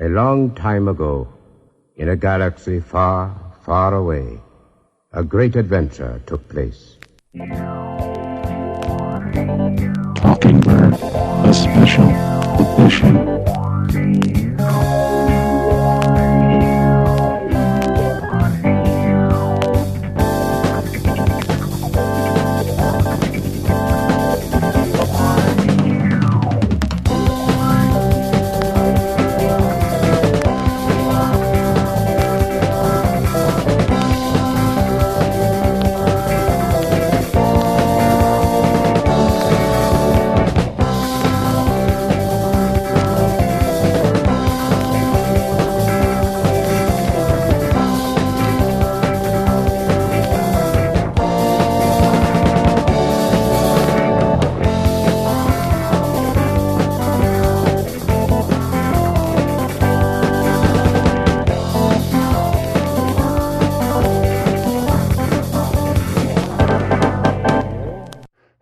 A long time ago, in a galaxy far, far away, a great adventure took place. Talking Bird, a special edition.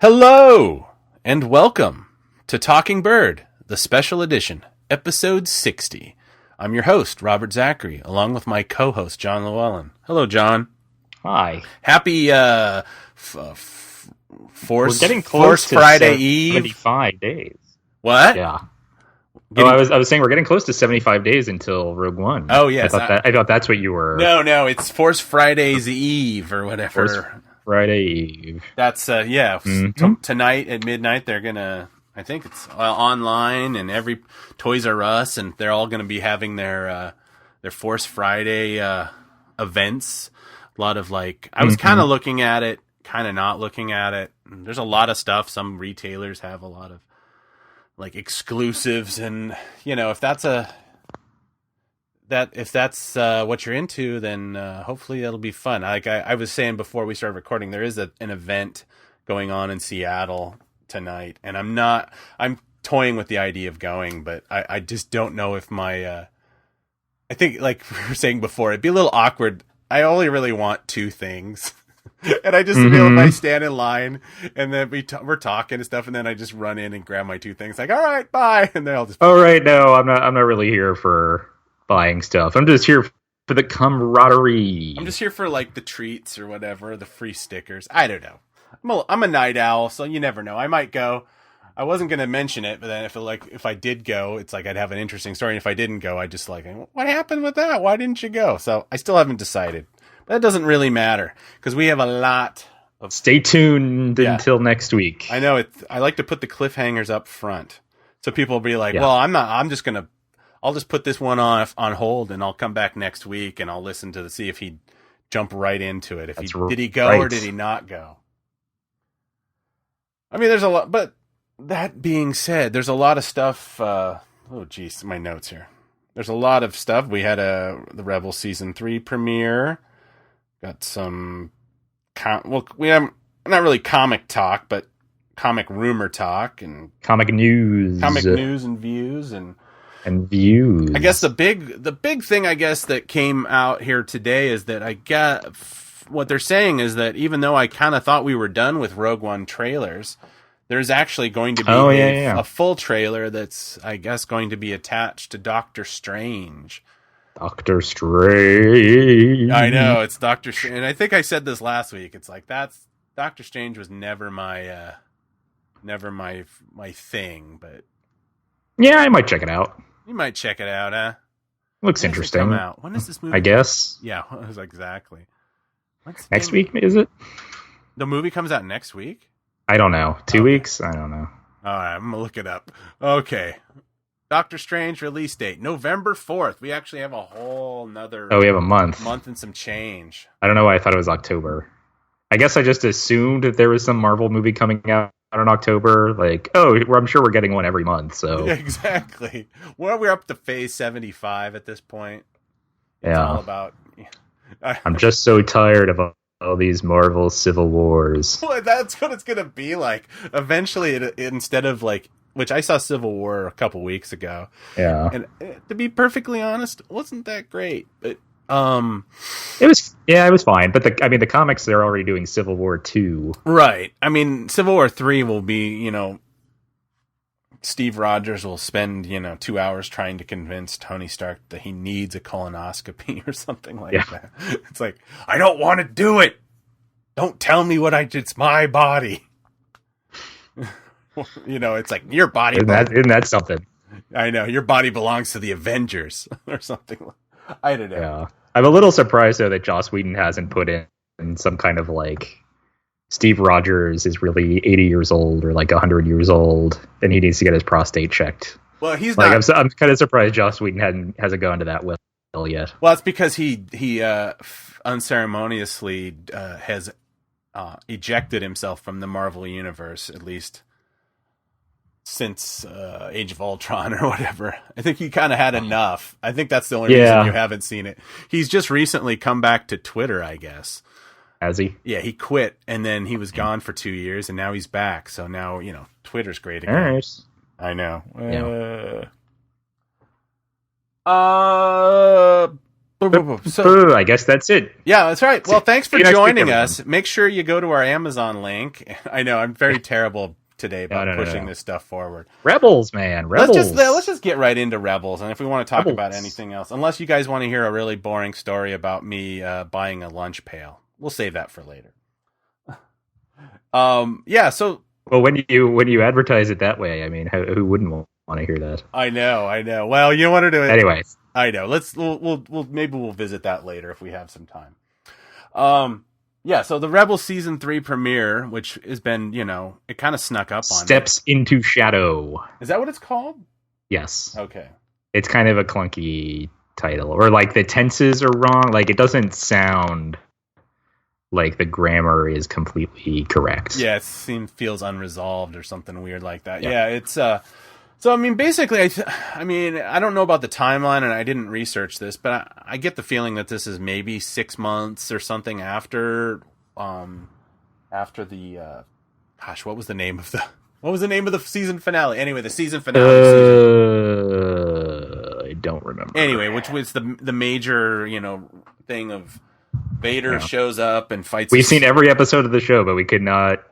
Hello, and welcome to Talking Bird, the special edition, episode 60. I'm your host, Robert Zachary, along with my co-host, John Llewellyn. Hello, John. Hi. Happy We're getting close to Friday Eve. 75 days. What? Yeah. I was saying we're getting close to 75 days until Rogue One. Oh, yes. I thought that's what you were. No, it's Force Friday's Eve or whatever. Force Friday Eve. That's, Mm-hmm. Tonight at midnight, they're going to, I think it's online and every Toys R Us, and they're all going to be having their Force Friday events. A lot of I was kind of looking at it, kind of not looking at it. There's a lot of stuff. Some retailers have a lot of exclusives, and if that's what you're into, then hopefully it'll be fun. I was saying before we started recording, there is an event going on in Seattle tonight, and I'm toying with the idea of going, but I just don't know if my I think, like we were saying before, it'd be a little awkward. I only really want two things. And I just feel if I stand in line and then we're talking and stuff, and then I just run in and grab my two things, like, all right, bye, and then I'll just. All right, no, I'm not really here for buying stuff. I'm just here for the camaraderie. I'm just here for the treats or whatever, the free stickers. I don't know. I'm a night owl, so you never know. I might go. I wasn't going to mention it, but then if I did go, it's I'd have an interesting story. And if I didn't go, I just what happened with that? Why didn't you go? So I still haven't decided. But that doesn't really matter because we have a lot of. Stay tuned until next week. I know it. I like to put the cliffhangers up front, so people will be like, "Well, I'm not. I'll just put this one on hold, and I'll come back next week, and I'll listen to see if he jump right into it. Did he go or did he not go? I mean, there's a lot, but that being said, there's a lot of stuff. Oh, geez, my notes here. There's a lot of stuff. We had the Rebel Season 3 premiere. Got some, we have not really comic talk, but comic rumor talk and comic news and views and views. I guess the big thing that came out here today is that what they're saying is that even though I kind of thought we were done with Rogue One trailers, there's actually going to be a full trailer that's, I guess, going to be attached to Doctor Strange. Doctor Strange. I know, it's Doctor Strange. And I think I said this last week. It's Doctor Strange was never my thing, but yeah, I might check it out. You might check it out, huh? Looks interesting. Come out. When is this movie? I guess. Yeah, exactly. Next week, is it? The movie comes out next week? I don't know. 2 weeks? I don't know. All right, I'm going to look it up. Okay. Doctor Strange release date, November 4th. We actually have a whole nother... Oh, we have a month. Month and some change. I don't know why I thought it was October. I guess I just assumed that there was some Marvel movie coming out in October. I'm sure we're getting one every month, so... Yeah, exactly. Well, we're up to phase 75 at this point. It's all about... I'm just so tired of all these Marvel Civil Wars. Well, that's what it's going to be like. Eventually, instead of which I saw Civil War a couple weeks ago. Yeah. And to be perfectly honest, it wasn't that great. But it was fine. But the comics, they're already doing Civil War 2. Right. I mean, Civil War 3 will be, Steve Rogers will spend 2 hours trying to convince Tony Stark that he needs a colonoscopy or something like that. It's like, I don't want to do it. Don't tell me it's my body. It's like your body. Isn't that something? I know your body belongs to the Avengers or something. I don't know. Yeah, I'm a little surprised though that Joss Whedon hasn't put in some kind of like Steve Rogers is really 80 years old or like 100 years old, and he needs to get his prostate checked. Well, he's like not. I'm kind of surprised Joss Whedon hasn't gone to that well yet. Well, it's because he unceremoniously has ejected himself from the Marvel universe, at least since Age of Ultron or whatever. I think he kind of had enough. I think that's the only reason you haven't seen it. He's just recently come back to Twitter, I guess. Has he? Yeah, he quit, and then he was gone for 2 years, and now he's back. So now, Twitter's great again. All right. I know. So I guess that's it. Yeah, that's right. Well, thanks for joining us. Make sure you go to our Amazon link. I know I'm very terrible today about pushing this stuff forward. Rebels, man. Rebels. Let's just get right into Rebels. And if we want to talk about anything else, unless you guys want to hear a really boring story about me buying a lunch pail, we'll save that for later. So well, when you advertise it that way, I mean, who wouldn't want to hear that? I know. Well, you want to do it anyway. I know. We'll visit that later if we have some time. So the Rebels season 3 premiere, which has been, it kind of snuck up on Steps into Shadow. Is that what it's called? Yes. Okay. It's kind of a clunky title, or like the tenses are wrong. Like it doesn't sound like the grammar is completely correct. Yeah, it feels unresolved or something weird like that. Yeah, it's so I mean, basically, I don't know about the timeline, and I didn't research this, but I get the feeling that this is maybe 6 months or something after the what was the name of the season finale? Anyway, the season finale. I don't remember. Anyway, which was the major thing of Vader shows up and fights. We've seen every episode of the show, but we could not.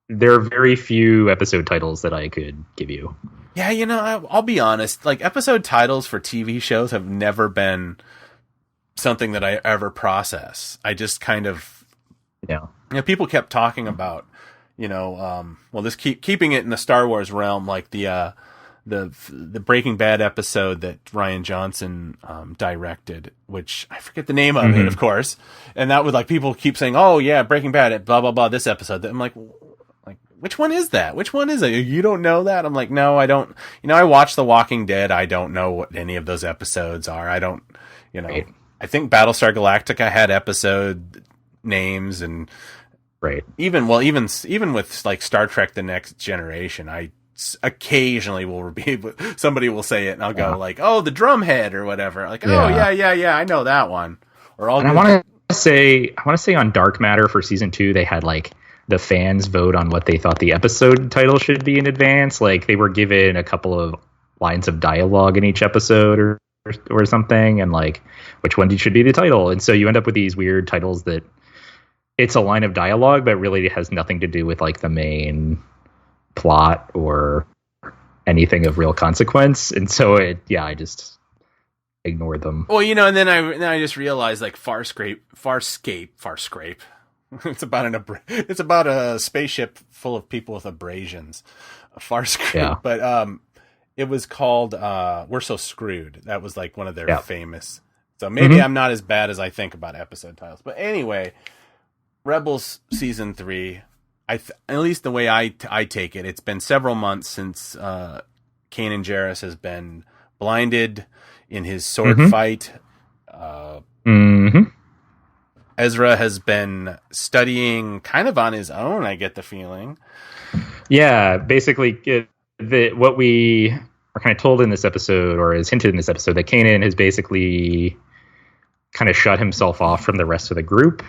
There are very few episode titles that I could give you. Yeah, I'll be honest. Like, episode titles for TV shows have never been something that I ever process. I just kind of, people kept talking about, this keeping it in the Star Wars realm, like the Breaking Bad episode that Rian Johnson directed, which I forget the name of it, of course, and that was like people keep saying, "Oh yeah, Breaking Bad, blah blah blah." This episode, I'm like, which one is that? Which one is it? You don't know that? I'm like, no, I don't. I watch The Walking Dead. I don't know what any of those episodes are. I don't, Right. I think Battlestar Galactica had episode names, and even with like Star Trek: The Next Generation, I occasionally will be somebody will say it, and I'll go like, oh, the drumhead or whatever. Like, oh yeah, I know that one. Or I want to say on Dark Matter for season 2, they had like the fans vote on what they thought the episode title should be in advance. Like they were given a couple of lines of dialogue in each episode or something, and like which one should be the title. And so you end up with these weird titles that it's a line of dialogue, but really it has nothing to do with like the main plot or anything of real consequence. And so I just ignored them. Well, and then I just realized like Farscape. It's about a spaceship full of people with abrasions. Farscape. Yeah. But it was called We're So Screwed. That was like one of their famous. So maybe I'm not as bad as I think about episode titles. But anyway, Rebels season 3. At least the way I take it, it's been several months since Kanan Jarrus has been blinded in his sword fight. Ezra has been studying kind of on his own, I get the feeling. Yeah, basically what we are kind of told in this episode, or is hinted in this episode, that Kanan has basically kind of shut himself off from the rest of the group.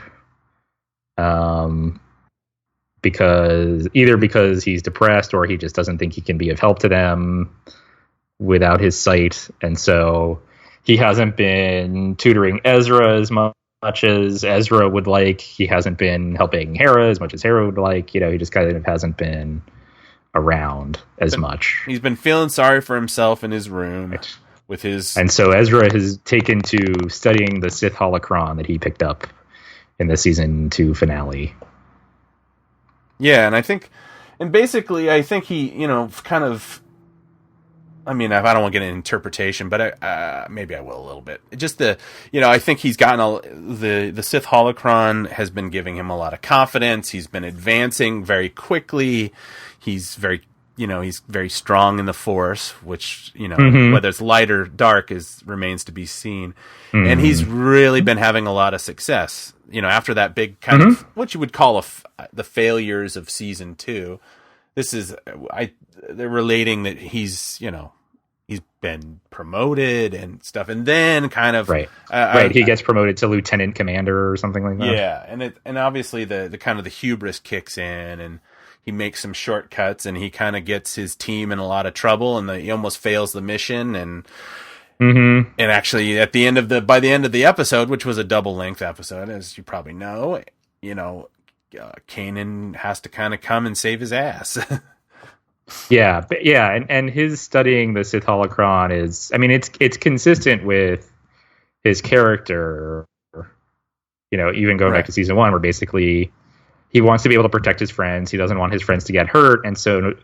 Because he's depressed, or he just doesn't think he can be of help to them without his sight. And so he hasn't been tutoring Ezra as much as Ezra would like. He hasn't been helping Hera as much as Hera would like. He just kind of hasn't been around as much. He's been feeling sorry for himself in his room. Right. With his... And so Ezra has taken to studying the Sith holocron that he picked up in the season 2 finale. Yeah, and I think he, kind of... I mean, I don't want to get an interpretation, but maybe I will a little bit. Just I think he's gotten the Sith holocron has been giving him a lot of confidence. He's been advancing very quickly. He's very strong in the Force, which, whether it's light or dark remains to be seen. Mm-hmm. And he's really been having a lot of success. After that big kind of what you would call the failures of season 2, they're relating that he's been promoted and stuff, and then kind of he gets promoted to lieutenant commander or something like that. Yeah, and obviously the kind of the hubris kicks in, and he makes some shortcuts, and he kind of gets his team in a lot of trouble, and he almost fails the mission, and actually by the end of the episode, which was a double length episode, as you probably know, Kanan has to kind of come and save his ass. And his studying the Sith holocron is, I mean, it's consistent with his character, even going back to season 1, where basically he wants to be able to protect his friends. He doesn't want his friends to get hurt. And so,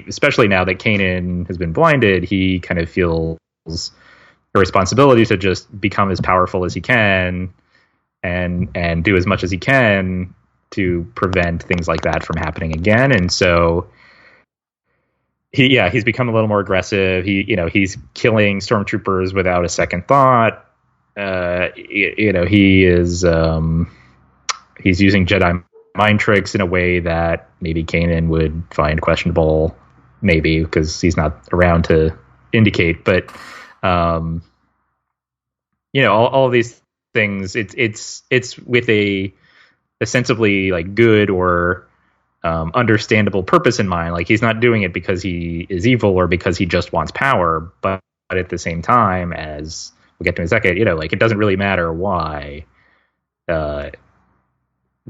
especially now that Kanan has been blinded, he kind of feels a responsibility to just become as powerful as he can and do as much as he can to prevent things like that from happening again. And so he's become a little more aggressive. He's killing stormtroopers without a second thought. He is he's using Jedi mind tricks in a way that maybe Kanan would find questionable, maybe because he's not around to indicate. But all of these things, it's with a sensibly like good or understandable purpose in mind. Like, he's not doing it because he is evil or because he just wants power, but at the same time, as we'll get to in a second, it doesn't really matter why.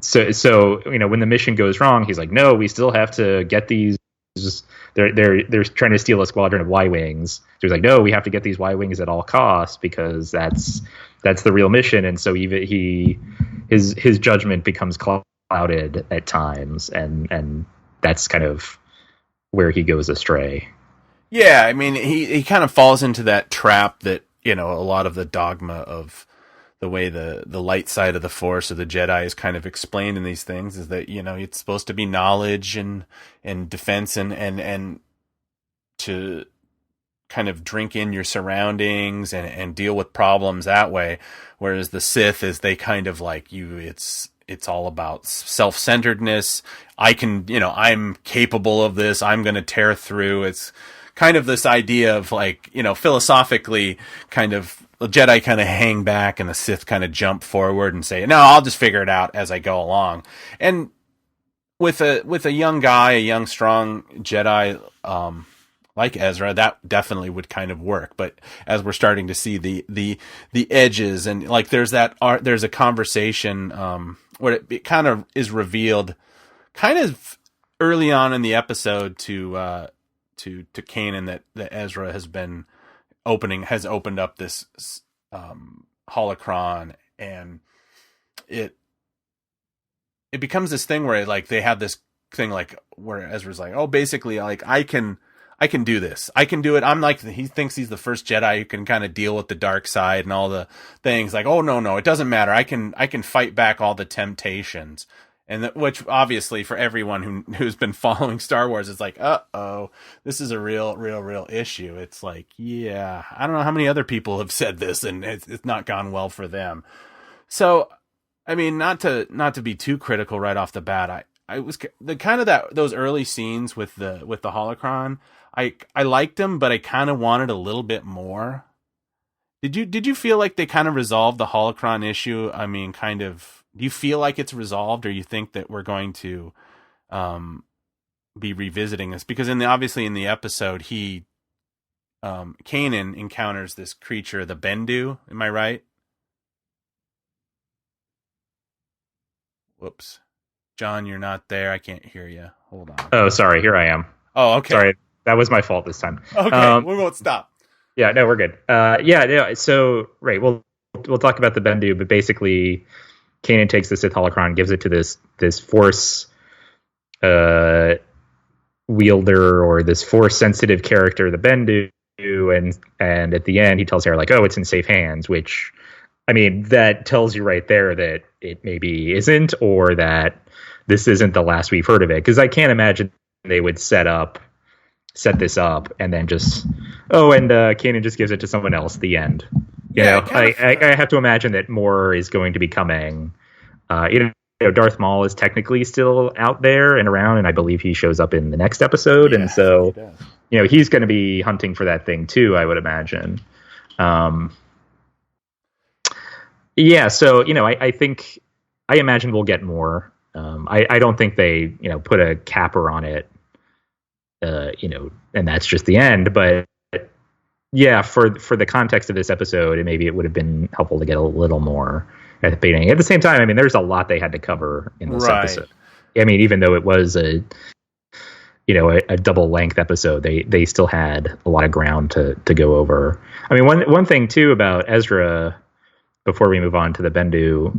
So when the mission goes wrong, he's like, no, we still have to get these. They're trying to steal a squadron of Y-wings. So he's like, no, we have to get these Y-wings at all costs because that's the real mission. And so his judgment becomes clouded at times, and that's kind of where he goes astray. Yeah, I mean, he kind of falls into that trap that, a lot of the dogma of the way the light side of the Force or the Jedi is kind of explained in these things is that, it's supposed to be knowledge and defense and to kind of drink in your surroundings and deal with problems that way. Whereas the Sith is, they kind of like it's all about self-centeredness. I'm capable of this. I'm going to tear through. It's kind of this idea of like, philosophically kind of the Jedi kind of hang back and the Sith kind of jump forward and say, no, I'll just figure it out as I go along. And with a young guy, a young, strong Jedi, like Ezra, that definitely would kind of work. But as we're starting to see the edges, and like there's a conversation, where it kind of is revealed kind of early on in the episode to Kanan that Ezra has opened up this holocron, and it becomes this thing where like they have this thing like where Ezra's like, oh, basically like I can do this. I can do it. I'm like, he thinks he's the first Jedi who can kind of deal with the dark side and all the things. Like, oh no, it doesn't matter. I can fight back all the temptations. And which obviously for everyone who's been following Star Wars, it's like, this is a real issue. It's like, yeah, I don't know how many other people have said this and it's not gone well for them. So, I mean, not to be too critical right off the bat. I was the kind of those early scenes with the holocron. I liked them, but I kind of wanted a little bit more. Did you feel like they kind of resolved the holocron issue? I mean, kind of. Do you feel like it's resolved, or you think that we're going to be revisiting this? Because obviously in the episode, Kanan encounters this creature, the Bendu. Am I right? Whoops. John, you're not there. I can't hear you. Hold on. Oh, sorry. Here I am. Oh, okay. Sorry, that was my fault this time. Okay, we won't stop. Yeah, no, we're good. Yeah. So, right, we'll talk about the Bendu, but basically, Kanan takes the Sith holocron, gives it to this Force wielder or this Force sensitive character, the Bendu, and at the end he tells her like, "Oh, it's in safe hands," which, I mean, that tells you right there that it maybe isn't, or that this isn't the last we've heard of it. Because I can't imagine they would set this up and then just Kanan just gives it to someone else. The end. I have to imagine that more is going to be coming. Darth Maul is technically still out there and around, and I believe he shows up in the next episode, and so he's going to be hunting for that thing too, I would imagine. So I imagine we'll get more. I don't think they put a capper on it. And that's just the end. But yeah, for the context of this episode, maybe it would have been helpful to get a little more at the beginning. At the same time, I mean, there's a lot they had to cover in this episode. I mean, even though it was a double length episode, they still had a lot of ground to go over. I mean, one thing too about Ezra, before we move on to the Bendu,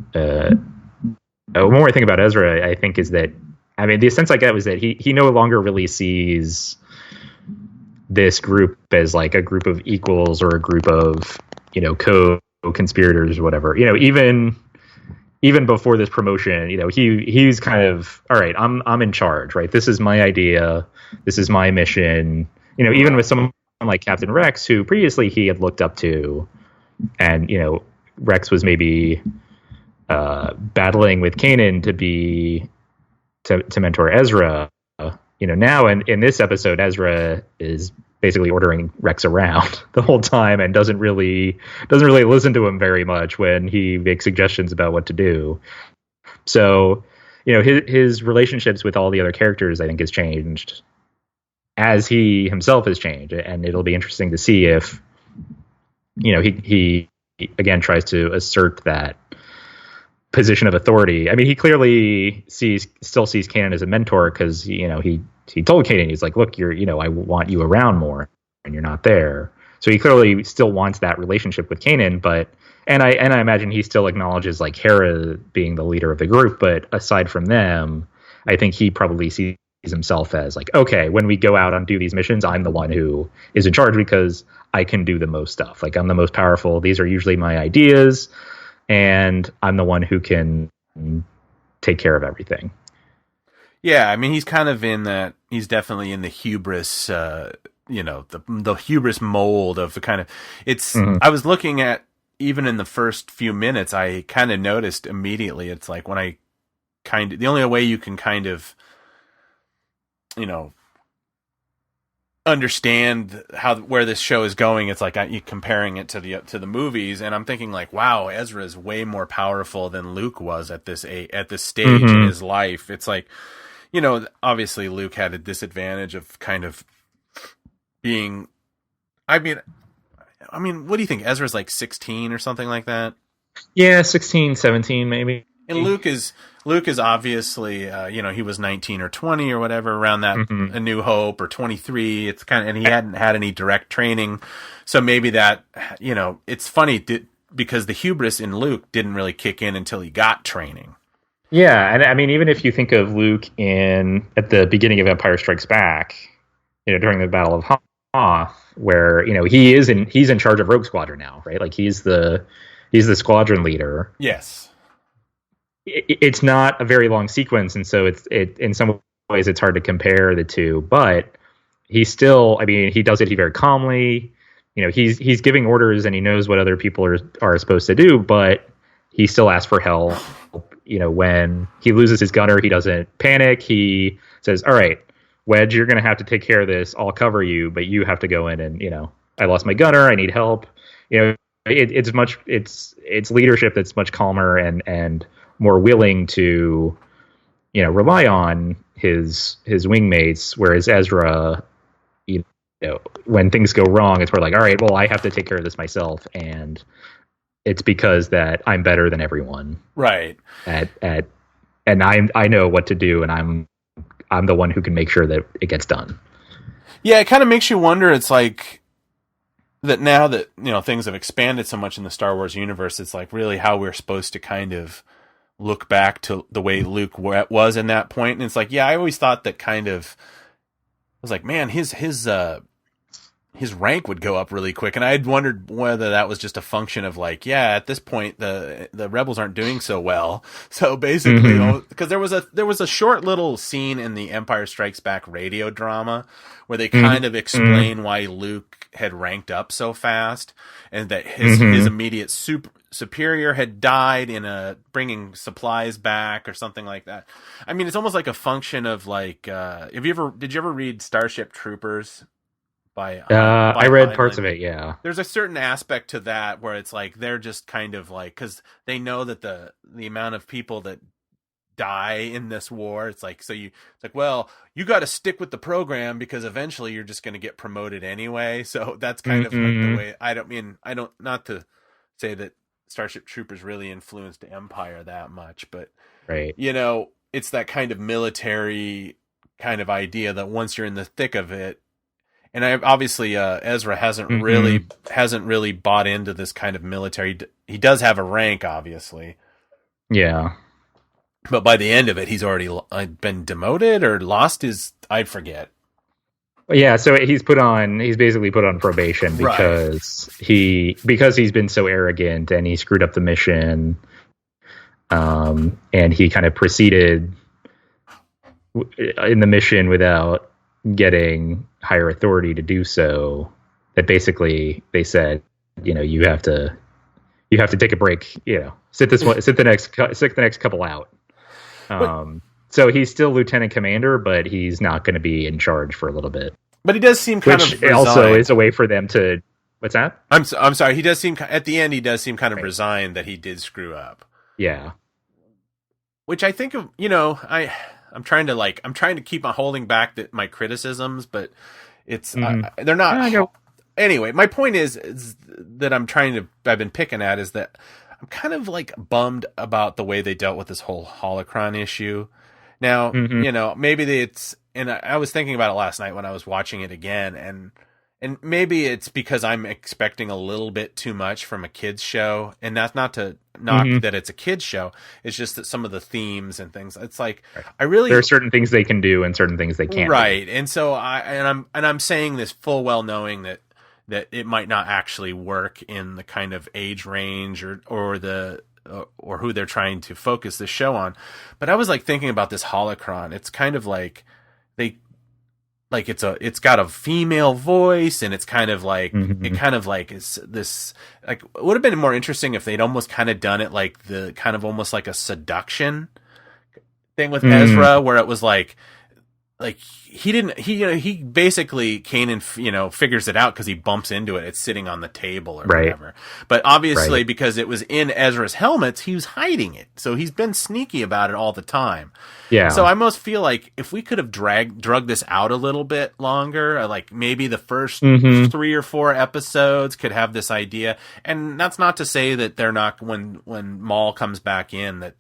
one more thing about Ezra, I think, is that, I mean, the sense I get was that he no longer really sees this group as like a group of equals or a group of, co-conspirators or whatever. Even before this promotion, he's kind of, all right, I'm in charge, right? This is my idea. This is my mission. Even with someone like Captain Rex, who previously he had looked up to, and, Rex was maybe battling with Kanan to mentor Ezra. Now in this episode, Ezra is basically ordering Rex around the whole time and doesn't really listen to him very much when he makes suggestions about what to do. So, his relationships with all the other characters, I think, has changed as he himself has changed, and it'll be interesting to see if he again tries to assert that position of authority. I mean, he clearly still sees Kanan as a mentor, because he told Kanan, he's like, look, I want you around more, and you're not there. So he clearly still wants that relationship with Kanan, but I imagine he still acknowledges like Hera being the leader of the group. But aside from them, I think he probably sees himself as like, okay, when we go out and do these missions, I'm the one who is in charge because I can do the most stuff. Like, I'm the most powerful. These are usually my ideas, and I'm the one who can take care of everything. Yeah, I mean, he's kind of he's definitely in the hubris, the hubris mold of the kind of, I was looking at, even in the first few minutes, I kind of noticed immediately, it's like when the only way you can kind of, understand where this show is going, it's like you comparing it to the movies, and I'm thinking like, wow, Ezra is way more powerful than Luke was at this stage in his life. It's like, obviously Luke had a disadvantage of kind of being, I mean, what do you think? Ezra's like 16 or something like that? Yeah, 16, 17 maybe. And Luke is obviously, he was 19 or 20 or whatever around that, A New Hope, or 23. It's and he hadn't had any direct training. So maybe that, it's funny because the hubris in Luke didn't really kick in until he got training. Yeah. And I mean, even if you think of Luke at the beginning of Empire Strikes Back, during the Battle of Hoth, where, he's in charge of Rogue Squadron now, right? Like he's the squadron leader. Yes. It's not a very long sequence, and so it in some ways it's hard to compare the two. But he still, I mean, he does it very calmly. He's giving orders, and he knows what other people are supposed to do. But he still asks for help. When he loses his gunner, he doesn't panic. He says, "All right, Wedge, you're going to have to take care of this. I'll cover you, but you have to go in and I lost my gunner. I need help." It's leadership that's much calmer and more willing to, rely on his wingmates, whereas Ezra, when things go wrong, it's more like, all right, well, I have to take care of this myself, and it's because that I'm better than everyone, right? And I know what to do, and I'm the one who can make sure that it gets done. Yeah, it kind of makes you wonder. It's like that now that, things have expanded so much in the Star Wars universe, it's like really how we're supposed to kind of look back to the way Luke was in that point. And it's like, yeah, I always thought that kind of, I was like, man, his rank would go up really quick. And I had wondered whether that was just a function of like, yeah, at this point, the rebels aren't doing so well. So basically, because there was a short little scene in the Empire Strikes Back radio drama where they kind of explain why Luke had ranked up so fast, and that his immediate superior had died in bringing supplies back or something like that. I mean, it's almost like a function of like, did you ever read Starship Troopers? I read parts of it. Yeah, there's a certain aspect to that where it's like they're just kind of like, because they know that the amount of people that die in this war, it's like, well, you got to stick with the program because eventually you're just going to get promoted anyway. So that's kind of like the way. I don't not to say that Starship Troopers really influenced Empire that much, but right, it's that kind of military kind of idea that once you're in the thick of it. And obviously, Ezra hasn't really bought into this kind of military. He does have a rank, obviously. Yeah, but by the end of it, he's already been demoted or lost his. I forget. Yeah, so he's basically put on probation because he's been so arrogant and he screwed up the mission. And he kind of proceeded in the mission without getting higher authority to do so, that basically they said, you have to take a break, sit the next couple out. So he's still lieutenant commander, but he's not going to be in charge for a little bit. But he does seem kind of resigned. Also is a way for them to, what's that? I'm sorry. He does seem, at the end, kind of resigned that he did screw up. Yeah. Which I think of, I'm trying to keep on holding back my criticisms, but it's they're not. Anyway, my point is that I've been picking at is that I'm kind of like bummed about the way they dealt with this whole holocron issue. Now, maybe and I was thinking about it last night when I was watching it again, and maybe it's because I'm expecting a little bit too much from a kids show, and that's not to knock that it's a kids show. It's just that some of the themes and things. It's like there are certain things they can do and certain things they can't. Right, and so I'm saying this full well knowing that it might not actually work in the kind of age range or who they're trying to focus the show on. But I was like thinking about this holocron. It's kind of like it's got a female voice, and it's kind of like it kind of like is this, like, it would have been more interesting if they'd almost kind of done it like the kind of almost like a seduction thing with Ezra, where it was like he basically Kanan figures it out because he bumps into it. It's sitting on the table or whatever. But obviously because it was in Ezra's helmets, he was hiding it. So he's been sneaky about it all the time. Yeah. So I almost feel like if we could have drugged this out a little bit longer, like maybe the first 3 or 4 episodes could have this idea. And that's not to say that they're not, when Maul comes back in, that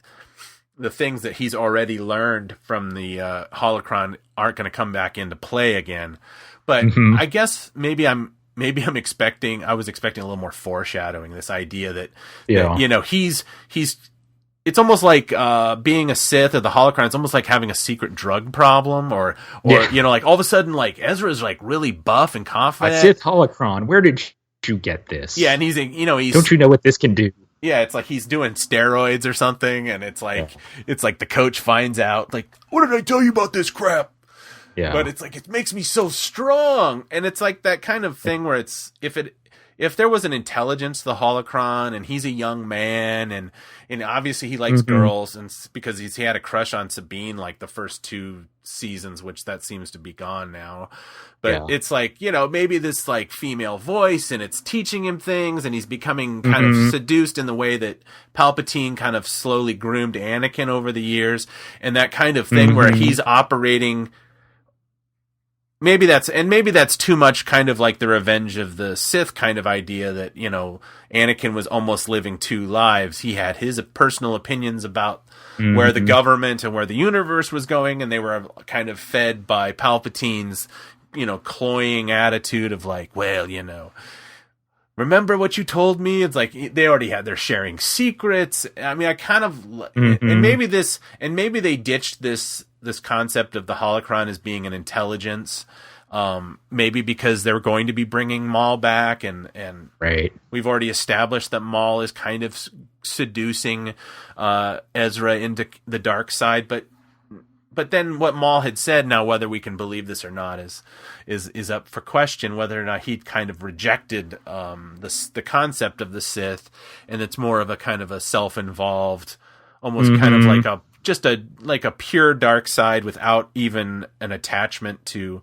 the things that he's already learned from the holocron aren't going to come back into play again. But I guess maybe I was expecting a little more foreshadowing, this idea that he's it's almost like being a Sith or the holocron. It's almost like having a secret drug problem, or like all of a sudden, like Ezra's like really buff and confident. A Sith holocron. Where did you get this? Yeah, and he's don't you know what this can do? Yeah, it's like he's doing steroids or something, and it's like the coach finds out, like, what did I tell you about this crap? Yeah, but it's like, it makes me so strong, and it's like that kind of thing where it's if there was an intelligence to the holocron, and he's a young man, and obviously he likes girls, and because he had a crush on Sabine like the first 2 seasons, which that seems to be gone now. But it's like, maybe this like female voice, and it's teaching him things, and he's becoming kind of seduced in the way that Palpatine kind of slowly groomed Anakin over the years, and that kind of thing where he's operating. Maybe that's too much, kind of like the Revenge of the Sith kind of idea that, Anakin was almost living 2 lives. He had his personal opinions about where the government and where the universe was going, and they were kind of fed by Palpatine's cloying attitude of like, well, remember what you told me? It's like they're sharing secrets. I mean, I kind of, and maybe they ditched this concept of the holocron as being an intelligence. Maybe because they're going to be bringing Maul back, and right. We've already established that Maul is kind of seducing Ezra into the dark side, but then what Maul had said, now whether we can believe this or not is up for question, whether or not he'd kind of rejected the concept of the Sith, and it's more of a kind of a self-involved, almost kind of like a pure dark side without even an attachment to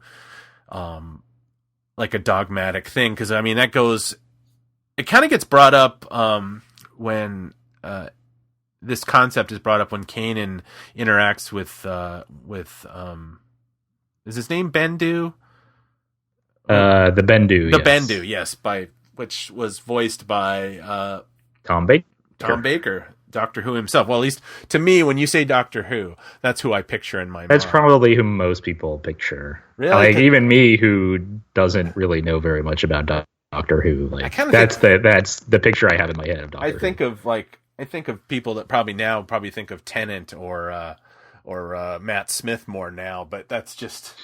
like a dogmatic thing. Because I mean, it kind of gets brought up when this concept is brought up when Kanan interacts with is his name Bendu? The Bendu. The Bendu, yes, which was voiced by Tom Baker. Tom Baker, Doctor Who himself. Well, at least to me, when you say Doctor Who, that's who I picture in my mind. That's probably who most people picture. Really? Like even me, who doesn't really know very much about Doctor Who. Like that's the picture I have in my head of Doctor Who. I think of people that probably think of Tennant or Matt Smith more now, but that's just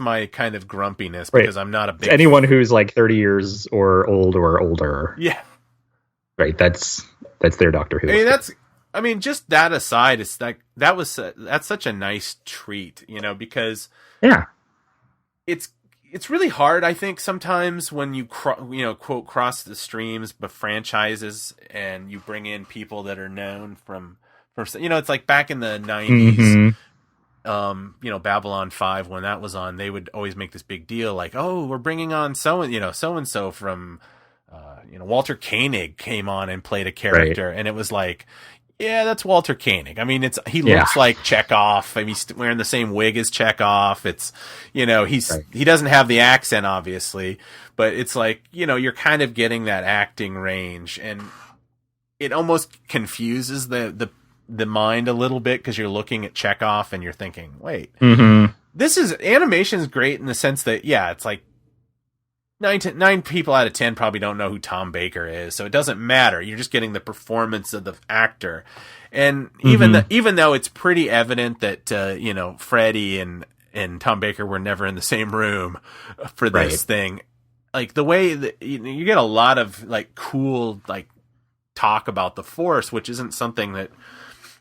my kind of grumpiness because I'm not a big anyone who's like 30 years or old or older. Yeah. Right, that's their Doctor Who. I mean, just that aside, it's like that's such a nice treat, because it's really hard, I think, sometimes when you quote cross the streams of franchises and you bring in people that are known from it's like back in the 90s. Babylon 5, when that was on, they would always make this big deal like, oh, we're bringing on so and so from Walter Koenig came on and played a character, and it was like, yeah, that's Walter Koenig. I mean, he looks like Chekhov. I mean, he's wearing the same wig as Chekhov. It's, he doesn't have the accent, obviously, but it's like, you're kind of getting that acting range, and it almost confuses the mind a little bit because you're looking at Chekhov and you're thinking, wait, animation is great in the sense that, it's like, 9 people out of 10 probably don't know who Tom Baker is, so it doesn't matter. You're just getting the performance of the actor, and even though it's pretty evident that Freddie and Tom Baker were never in the same room for this thing, like the way that you get a lot of like cool like talk about the Force, which isn't something that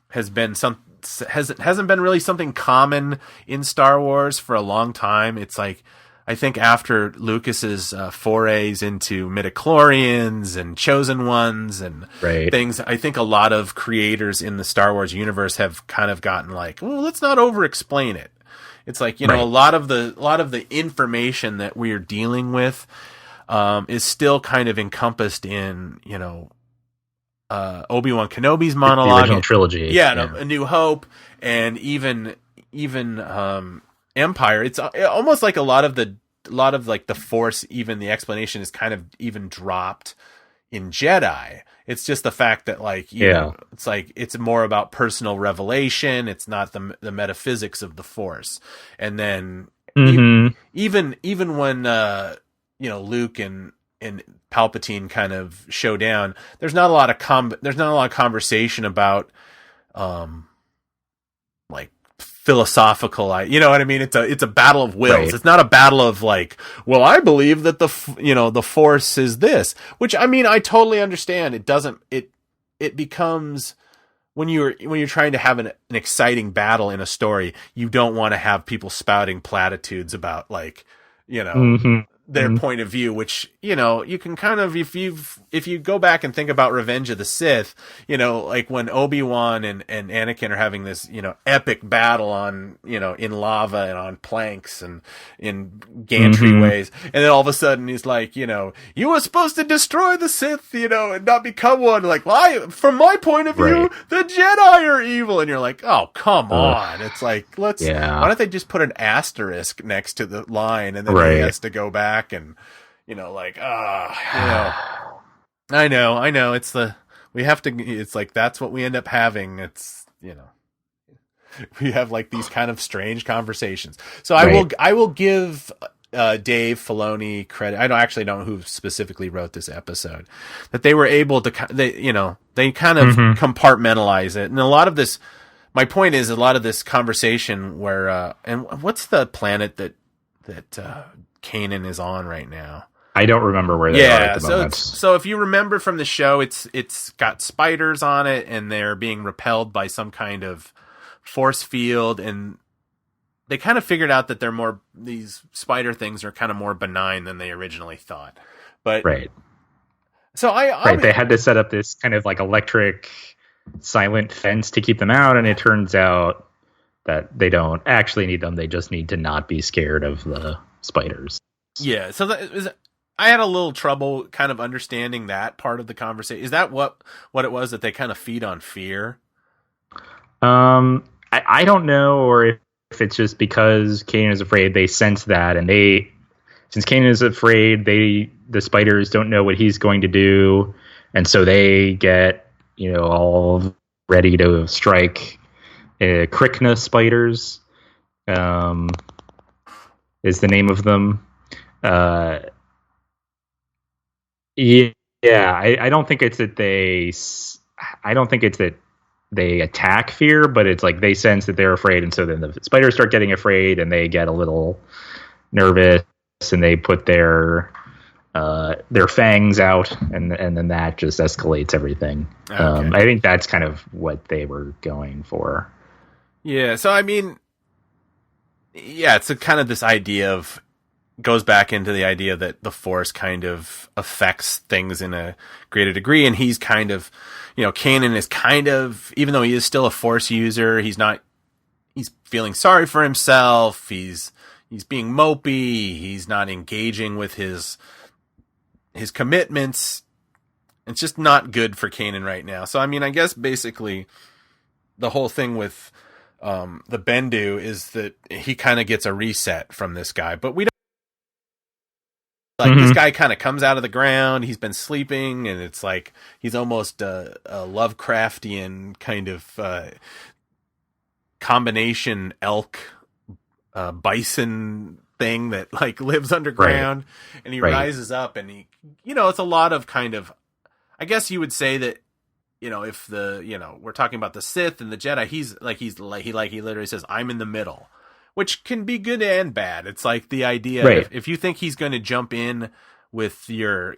hasn't been really something common in Star Wars for a long time. It's like, I think after Lucas's forays into midichlorians and chosen ones and things, I think a lot of creators in the Star Wars universe have kind of gotten like, well, let's not over-explain it. It's like, a lot of the information that we are dealing with is still kind of encompassed in, Obi-Wan Kenobi's monologue, the original trilogy, A New Hope, and even Empire. It's almost like a lot of like the Force, even the explanation is kind of even dropped in Jedi. It's just the fact that like it's like it's more about personal revelation. It's not the metaphysics of the Force. And then even when Luke and Palpatine kind of show down, there's not a lot of conversation about like philosophical, you know what I mean? It's a battle of wills. Right. It's not a battle of like, well, I believe that the Force is this, which I mean, I totally understand. It becomes when you're trying to have an exciting battle in a story, you don't want to have people spouting platitudes about like, their point of view, which, you can kind of, if you go back and think about Revenge of the Sith, like when Obi-Wan and Anakin are having this, epic battle on, in lava and on planks and in gantry ways. And then all of a sudden he's like, you were supposed to destroy the Sith, and not become one. Like, well, from my point of view, the Jedi are evil. And you're like, oh, come on. It's like, why don't they just put an asterisk next to the line and then he has to go back and I know it's like that's what we end up having. It's we have like these kind of strange conversations. So Right. I will give Dave Filoni credit. I don't actually know who specifically wrote this episode, that they were able to, they kind of compartmentalize it. And a lot of this, my point is a lot of this conversation where, and what's the planet that Kanan is on right now? I don't remember where they are at the so moment. so if you remember from the show, it's got spiders on it, and they're being repelled by some kind of force field, and they kind of figured out that these spider things are kind of more benign than they originally thought. But Right. so They had to set up this kind of like electric silent fence to keep them out, and it turns out that they don't actually need them. They just need to not be scared of the spiders. Yeah, so I had a little trouble kind of understanding that part of the conversation. Is that what it was, that they kind of feed on fear? I don't know, or if it's just because Kanan is afraid, they sense that, and since Kanan is afraid, the spiders don't know what he's going to do, and so they get, all ready to strike. Krykna spiders, is the name of them. I don't think it's that they attack fear, but it's like they sense that they're afraid, and so then the spiders start getting afraid, and they get a little nervous, and they put their fangs out, and then that just escalates everything. Okay. I think that's kind of what they were going for. Yeah, so I mean, yeah, it's kind of this idea of, goes back into the idea that the Force kind of affects things in a greater degree, and he's kind of, Kanan is kind of, even though he is still a Force user, he's feeling sorry for himself, he's being mopey, he's not engaging with his commitments. It's just not good for Kanan right now. So I mean, I guess basically the whole thing with the Bendu is that he kind of gets a reset from this guy, but we don't. Like, this guy kind of comes out of the ground. He's been sleeping, and it's like he's almost a Lovecraftian kind of combination elk bison thing that like lives underground, right. And he rises up, and he, it's a lot of kind of, I guess you would say that, if we're talking about the Sith and the Jedi, he literally says, I'm in the middle. Which can be good and bad. It's like the idea, right. if you think he's going to jump in with your,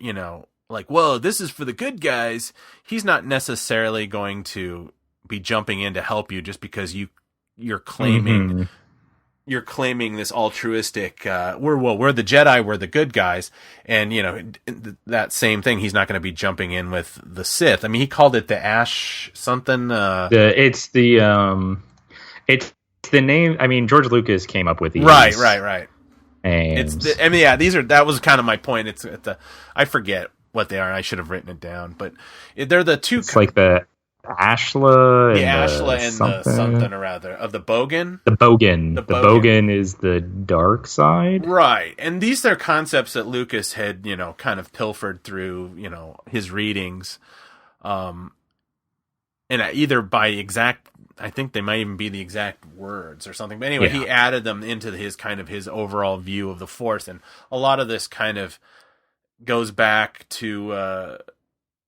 like, whoa, this is for the good guys, he's not necessarily going to be jumping in to help you just because you're claiming this altruistic, we're the Jedi, we're the good guys, and that same thing, he's not going to be jumping in with the Sith. I mean, he called it the Ash something. It's the name. I mean, George Lucas came up with these. Right. And that was kind of my point. I forget what they are. I should have written it down, but they're the two. It's like the Ashla. The Ashla and the something or other of the Bogan. The Bogan. The Bogan is the dark side. Right. And these are concepts that Lucas had, kind of pilfered through, his readings. And either by exact, I think they might even be the exact words or something. But anyway, He added them into his overall view of the Force. And a lot of this kind of goes back to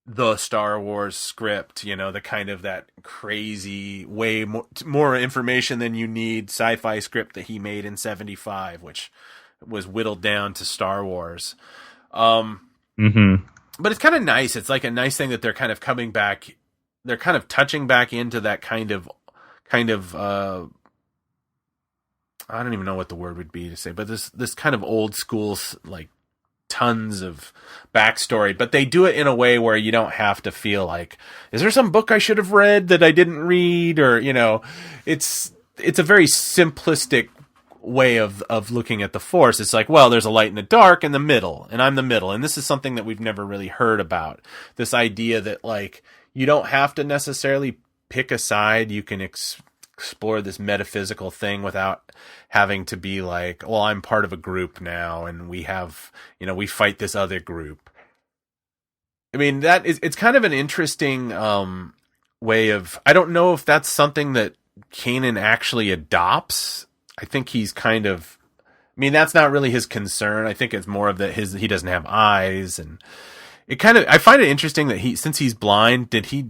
the Star Wars script, the kind of that crazy, way more information than you need sci-fi script that he made in 75, which was whittled down to Star Wars. But it's kind of nice. It's like a nice thing that they're kind of coming back. They're kind of touching back into that kind of I don't even know what the word would be to say, but this kind of old school, like, tons of backstory, but they do it in a way where you don't have to feel like, is there some book I should have read that I didn't read? Or, it's a very simplistic way of looking at the Force. It's like, well, there's a light and a dark and the middle, and I'm the middle. And this is something that we've never really heard about. This idea that, like, you don't have to necessarily pick a side. You can explore this metaphysical thing without having to be like, well, I'm part of a group now, and we have, we fight this other group. I mean, it's kind of an interesting way of, I don't know if that's something that Kanan actually adopts. I think he's kind of, I mean, that's not really his concern. I think it's more of that he doesn't have eyes, and it kind of, I find it interesting that since he's blind, did he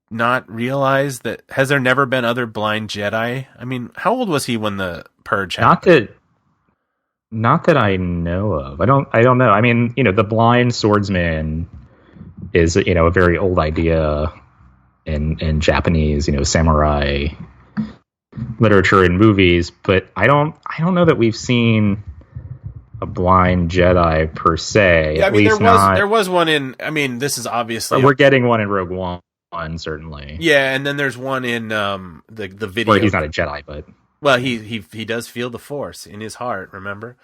not realize that, has there never been other blind Jedi? I mean, how old was he when the purge happened? Not that I know of. I don't know. I mean, the blind swordsman is, a very old idea in Japanese, samurai literature and movies, but I don't know that we've seen a blind Jedi per se. Yeah, I mean, there was one in, I mean, this is obviously, we're getting one in Rogue One, certainly. Yeah, and then there's one in the video where he's not a Jedi, but well, he does feel the Force in his heart, remember?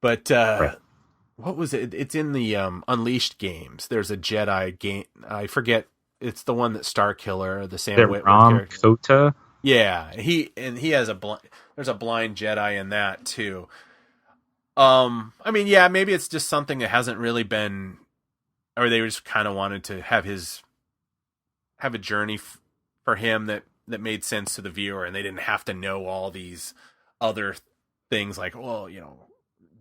But right. What was it? It's in the Unleashed games. There's a Jedi game. I forget. It's the one that Starkiller, the Sam Witwer character. Kota? Yeah, he has there's a blind Jedi in that too. I mean, yeah, maybe it's just something that hasn't really been, or they just kind of wanted to have a journey for him that made sense to the viewer, and they didn't have to know all these other things like, well,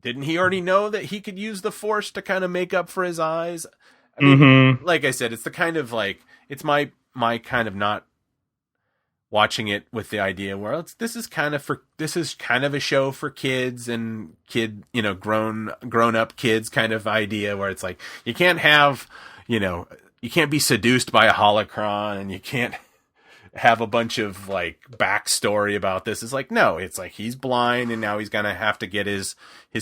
didn't he already know that he could use the Force to kind of make up for his eyes? I mean, like I said, it's the kind of like, it's my kind of not watching it with the idea where this is kind of a show for kids and grown up kids kind of idea, where it's like, you can't have, you can't be seduced by a holocron, and you can't have a bunch of like backstory about this. It's like, no, it's like he's blind and now he's gonna have to get his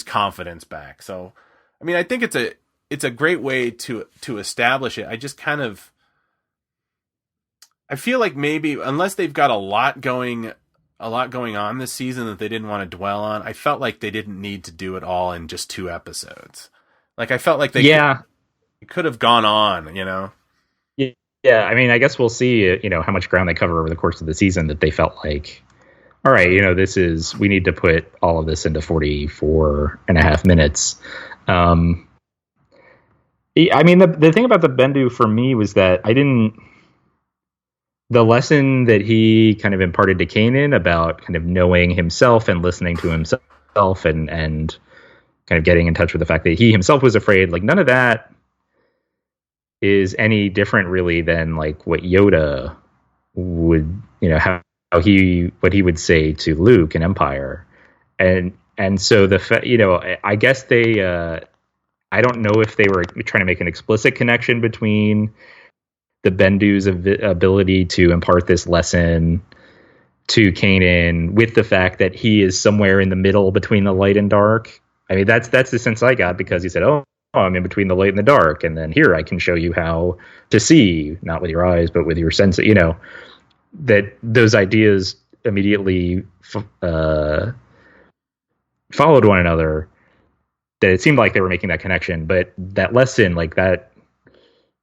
confidence back. So, I mean, I think it's a great way to establish it. I just kind of, I feel like maybe unless they've got a lot going on this season that they didn't want to dwell on, I felt like they didn't need to do it all in just 2 episodes. Like, I felt like it could have gone on, Yeah, I mean, I guess we'll see, how much ground they cover over the course of the season, that they felt like, all right, we need to put all of this into 44 and a half minutes. I mean, the thing about the Bendu for me was that the lesson that he kind of imparted to Kanan about kind of knowing himself and listening to himself and kind of getting in touch with the fact that he himself was afraid, like, none of that is any different really than like what Yoda would, what he would say to Luke in Empire. And so I guess they, I don't know if they were trying to make an explicit connection between the Bendu's ability to impart this lesson to Kanan with the fact that he is somewhere in the middle between the light and dark. I mean, that's the sense I got, because he said, oh, I'm in between the light and the dark, and then here I can show you how to see, not with your eyes, but with your senses, that those ideas immediately followed one another, that it seemed like they were making that connection. But that lesson, like that,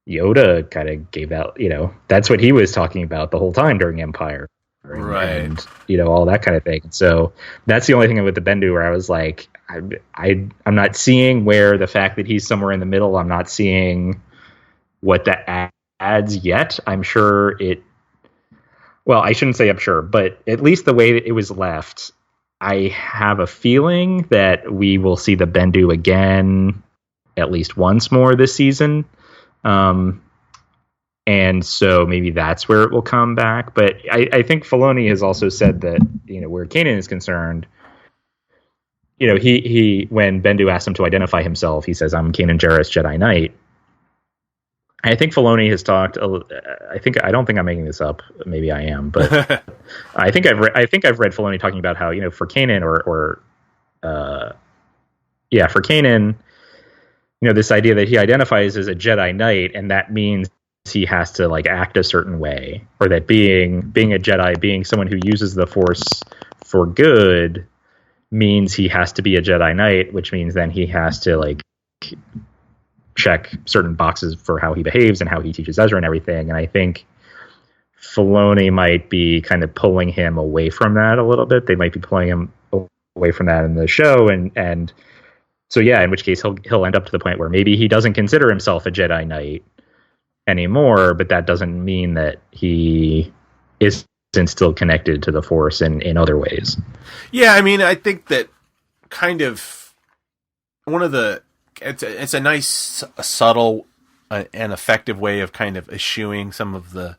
Yoda kind of gave out, that's what he was talking about the whole time during Empire. Right. And all that kind of thing. So that's the only thing with the Bendu where I was like, I'm not seeing where the fact that he's somewhere in the middle, I'm not seeing what that adds yet. I'm sure well, I shouldn't say I'm sure, but at least the way that it was left, I have a feeling that we will see the Bendu again at least once more this season. And so maybe that's where it will come back. But I think Filoni has also said that, where Kanan is concerned, he when Bendu asked him to identify himself, he says, I'm Kanan Jarrus, Jedi Knight. I think Filoni has talked, I don't think I'm making this up. Maybe I am, but I think I've read Filoni talking about how, for Kanan for Kanan, this idea that he identifies as a Jedi Knight, and that means he has to like act a certain way, or that being a Jedi, being someone who uses the Force for good, means he has to be a Jedi Knight, which means then he has to like check certain boxes for how he behaves and how he teaches Ezra and everything. And I think Filoni might be kind of pulling him away from that a little bit. They might be pulling him away from that in the show, and so yeah, in which case he'll end up to the point where maybe he doesn't consider himself a Jedi Knight anymore, but that doesn't mean that he isn't still connected to the Force in other ways. Yeah, I mean, I think that kind of one of the it's a nice, subtle, and effective way of kind of eschewing some of the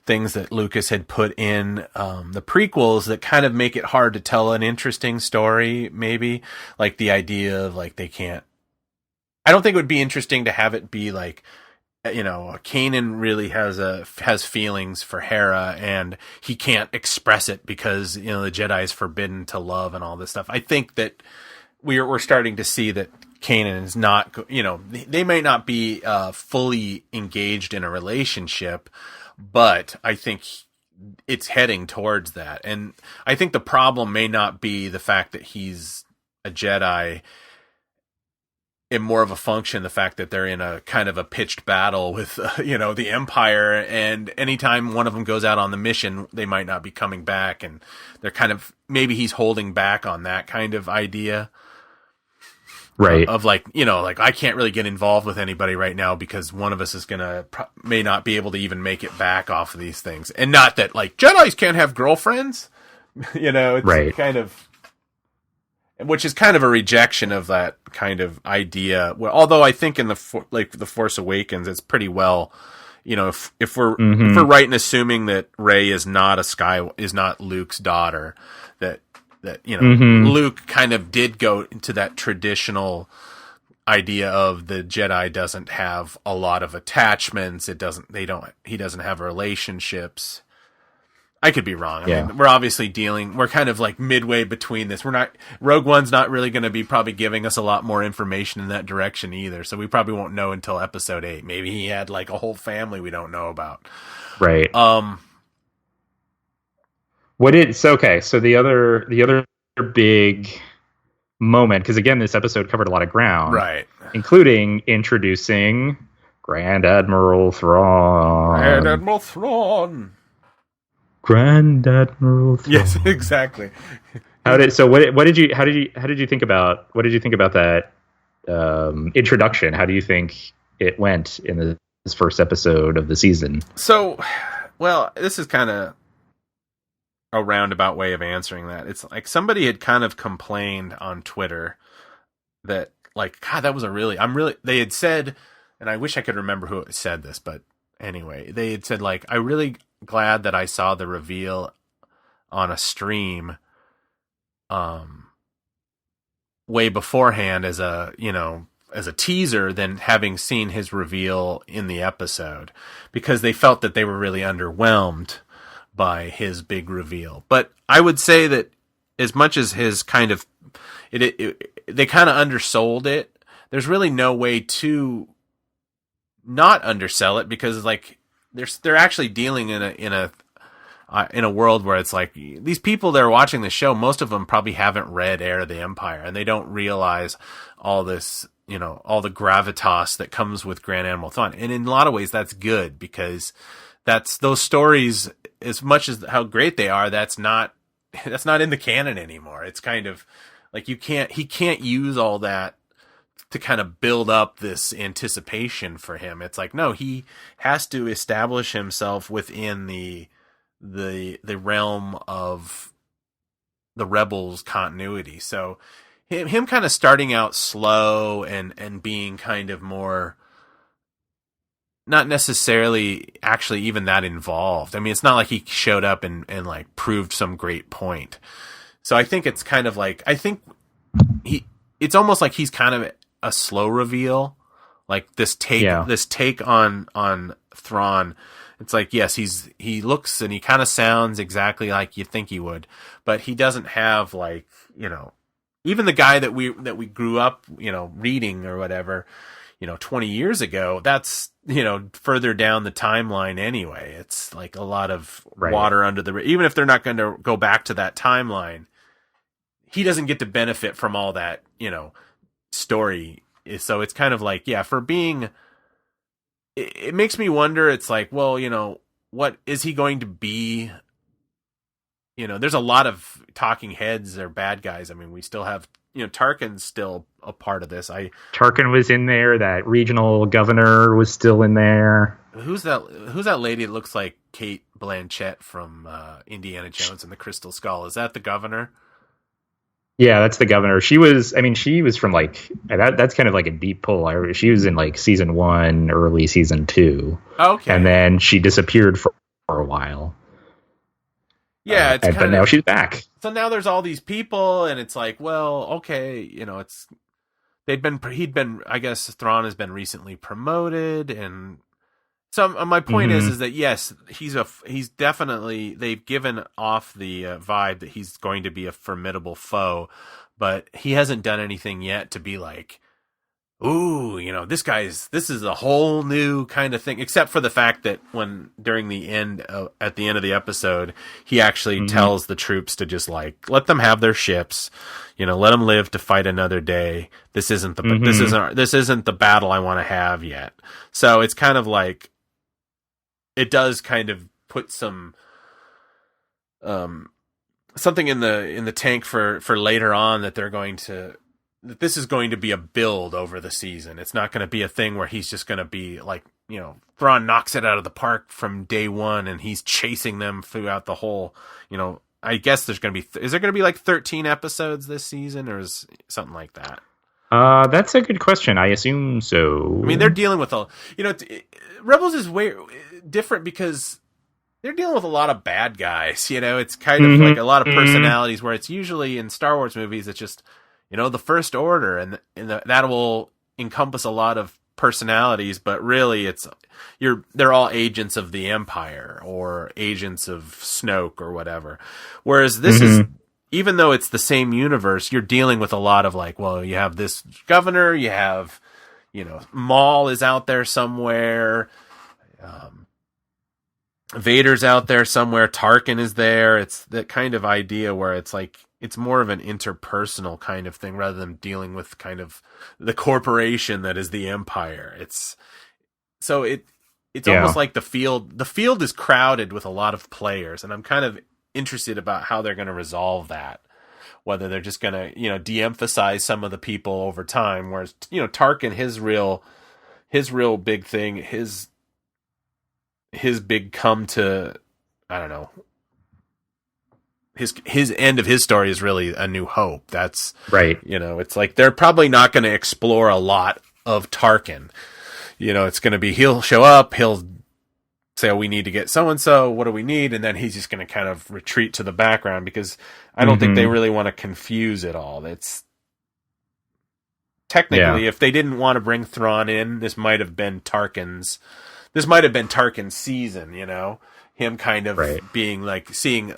things that Lucas had put in the prequels that kind of make it hard to tell an interesting story. Maybe like the idea of like they can't. I don't think it would be interesting to have it be like, Kanan really has feelings for Hera and he can't express it because, the Jedi is forbidden to love and all this stuff. I think that we're starting to see that Kanan is not, they may not be fully engaged in a relationship, but I think it's heading towards that. And I think the problem may not be the fact that he's a Jedi, in more of a function, the fact that they're in a kind of a pitched battle with, the Empire, and anytime one of them goes out on the mission, they might not be coming back, and they're kind of, maybe he's holding back on that kind of idea. Right. Of like, I can't really get involved with anybody right now because one of us is may not be able to even make it back off of these things. And not that like Jedis can't have girlfriends, it's right. Kind of, which is kind of a rejection of that kind of idea. Well, although I think in the Force Awakens, it's pretty well, if we're right in assuming that Rey is not Luke's daughter, that Luke kind of did go into that traditional idea of the Jedi doesn't have a lot of attachments. He doesn't have relationships. I could be wrong. I mean, we're obviously we're kind of like midway between this. Rogue One's not really going to be probably giving us a lot more information in that direction either. So we probably won't know until episode 8. Maybe he had like a whole family we don't know about. Right. So the other big moment, because again, this episode covered a lot of ground, right, including introducing Grand Admiral Thrawn. Yes, exactly. How did you think about that introduction? How do you think it went in this first episode of the season? So, well, this is kind of a roundabout way of answering that. It's like somebody had kind of complained on Twitter that like, God, that was they had said, and I wish I could remember who said this, but anyway, they had said like, I really glad that I saw the reveal on a stream way beforehand as a teaser than having seen his reveal in the episode, because they felt that they were really underwhelmed by his big reveal. But I would say that as much as his kind of they kind of undersold it, there's really no way to not undersell it, because like they're actually dealing in a world where it's like these people that are watching the show, most of them probably haven't read Heir of the Empire, and they don't realize all this, all the gravitas that comes with Grand Admiral Thrawn. And in a lot of ways, that's good, because those stories, as much as how great they are, that's not in the canon anymore. It's kind of like he can't use all that to kind of build up this anticipation for him. It's like, no, he has to establish himself within the realm of the Rebels continuity. So him kind of starting out slow and being kind of more, not necessarily actually even that involved. I mean, it's not like he showed up and like proved some great point. So I think it's kind of like, it's almost like he's kind of a slow reveal, like this take on Thrawn. It's like, yes, he looks and he kind of sounds exactly like you think he would, but he doesn't have like, even the guy that we grew up, reading or whatever, 20 years ago, that's, further down the timeline anyway. It's like a lot of water under the, even if they're not going to go back to that timeline, he doesn't get to benefit from all that, story. So it's kind of like, for being, it makes me wonder. It's like, well, what is he going to be? There's a lot of talking heads or bad guys. I mean, we still have, Tarkin's still a part of this. Tarkin was in there. That regional governor was still in there. Who's that lady that looks like Kate Blanchett from Indiana Jones and the Crystal Skull. Is that the governor? Yeah, that's the governor. She was from like that's kind of like a deep pull. She was in like season 1, early season 2. Okay. And then she disappeared for a while. Yeah, but now she's back. So now there's all these people, and it's like, well, okay, I guess Thrawn has been recently promoted, and so my point is that yes, he's definitely, they've given off the vibe that he's going to be a formidable foe, but he hasn't done anything yet to be like, ooh, this is a whole new kind of thing, except for the fact that at the end of the episode, he actually tells the troops to just like, let them have their ships, let them live to fight another day. This isn't the battle I want to have yet. So it's kind of like, it does kind of put some, something in the tank for later on, that this is going to be a build over the season. It's not going to be a thing where he's just going to be like, Thrawn knocks it out of the park from day one and he's chasing them throughout the whole, I guess is there going to be like 13 episodes this season, or is something like that? That's a good question. I assume so. I mean, they're dealing with Rebels is way different because they're dealing with a lot of bad guys. It's kind of like a lot of personalities, where it's usually in Star Wars movies, it's just, the First Order, and that will encompass a lot of personalities, but really they're all agents of the Empire or agents of Snoke or whatever. Whereas this is, even though it's the same universe, you're dealing with a lot of like, well, you have this governor, you have, Maul is out there somewhere, Vader's out there somewhere, Tarkin is there. It's that kind of idea where it's like, it's more of an interpersonal kind of thing rather than dealing with kind of the corporation that is the Empire. It's almost like the field is crowded with a lot of players, and I'm kind of interested about how they're going to resolve that. Whether they're just going to, de-emphasize some of the people over time, whereas, Tarkin, his real big thing, his big come to, I don't know, his end of his story is really A New Hope. That's right. It's like they're probably not going to explore a lot of Tarkin. It's going to be, he'll show up, he'll say, oh, we need to get so-and-so, what do we need? And then he's just going to kind of retreat to the background, because I don't think they really want to confuse it all. It's technically, if they didn't want to bring Thrawn in, this might have been Tarkin's season, him kind of being like, seeing,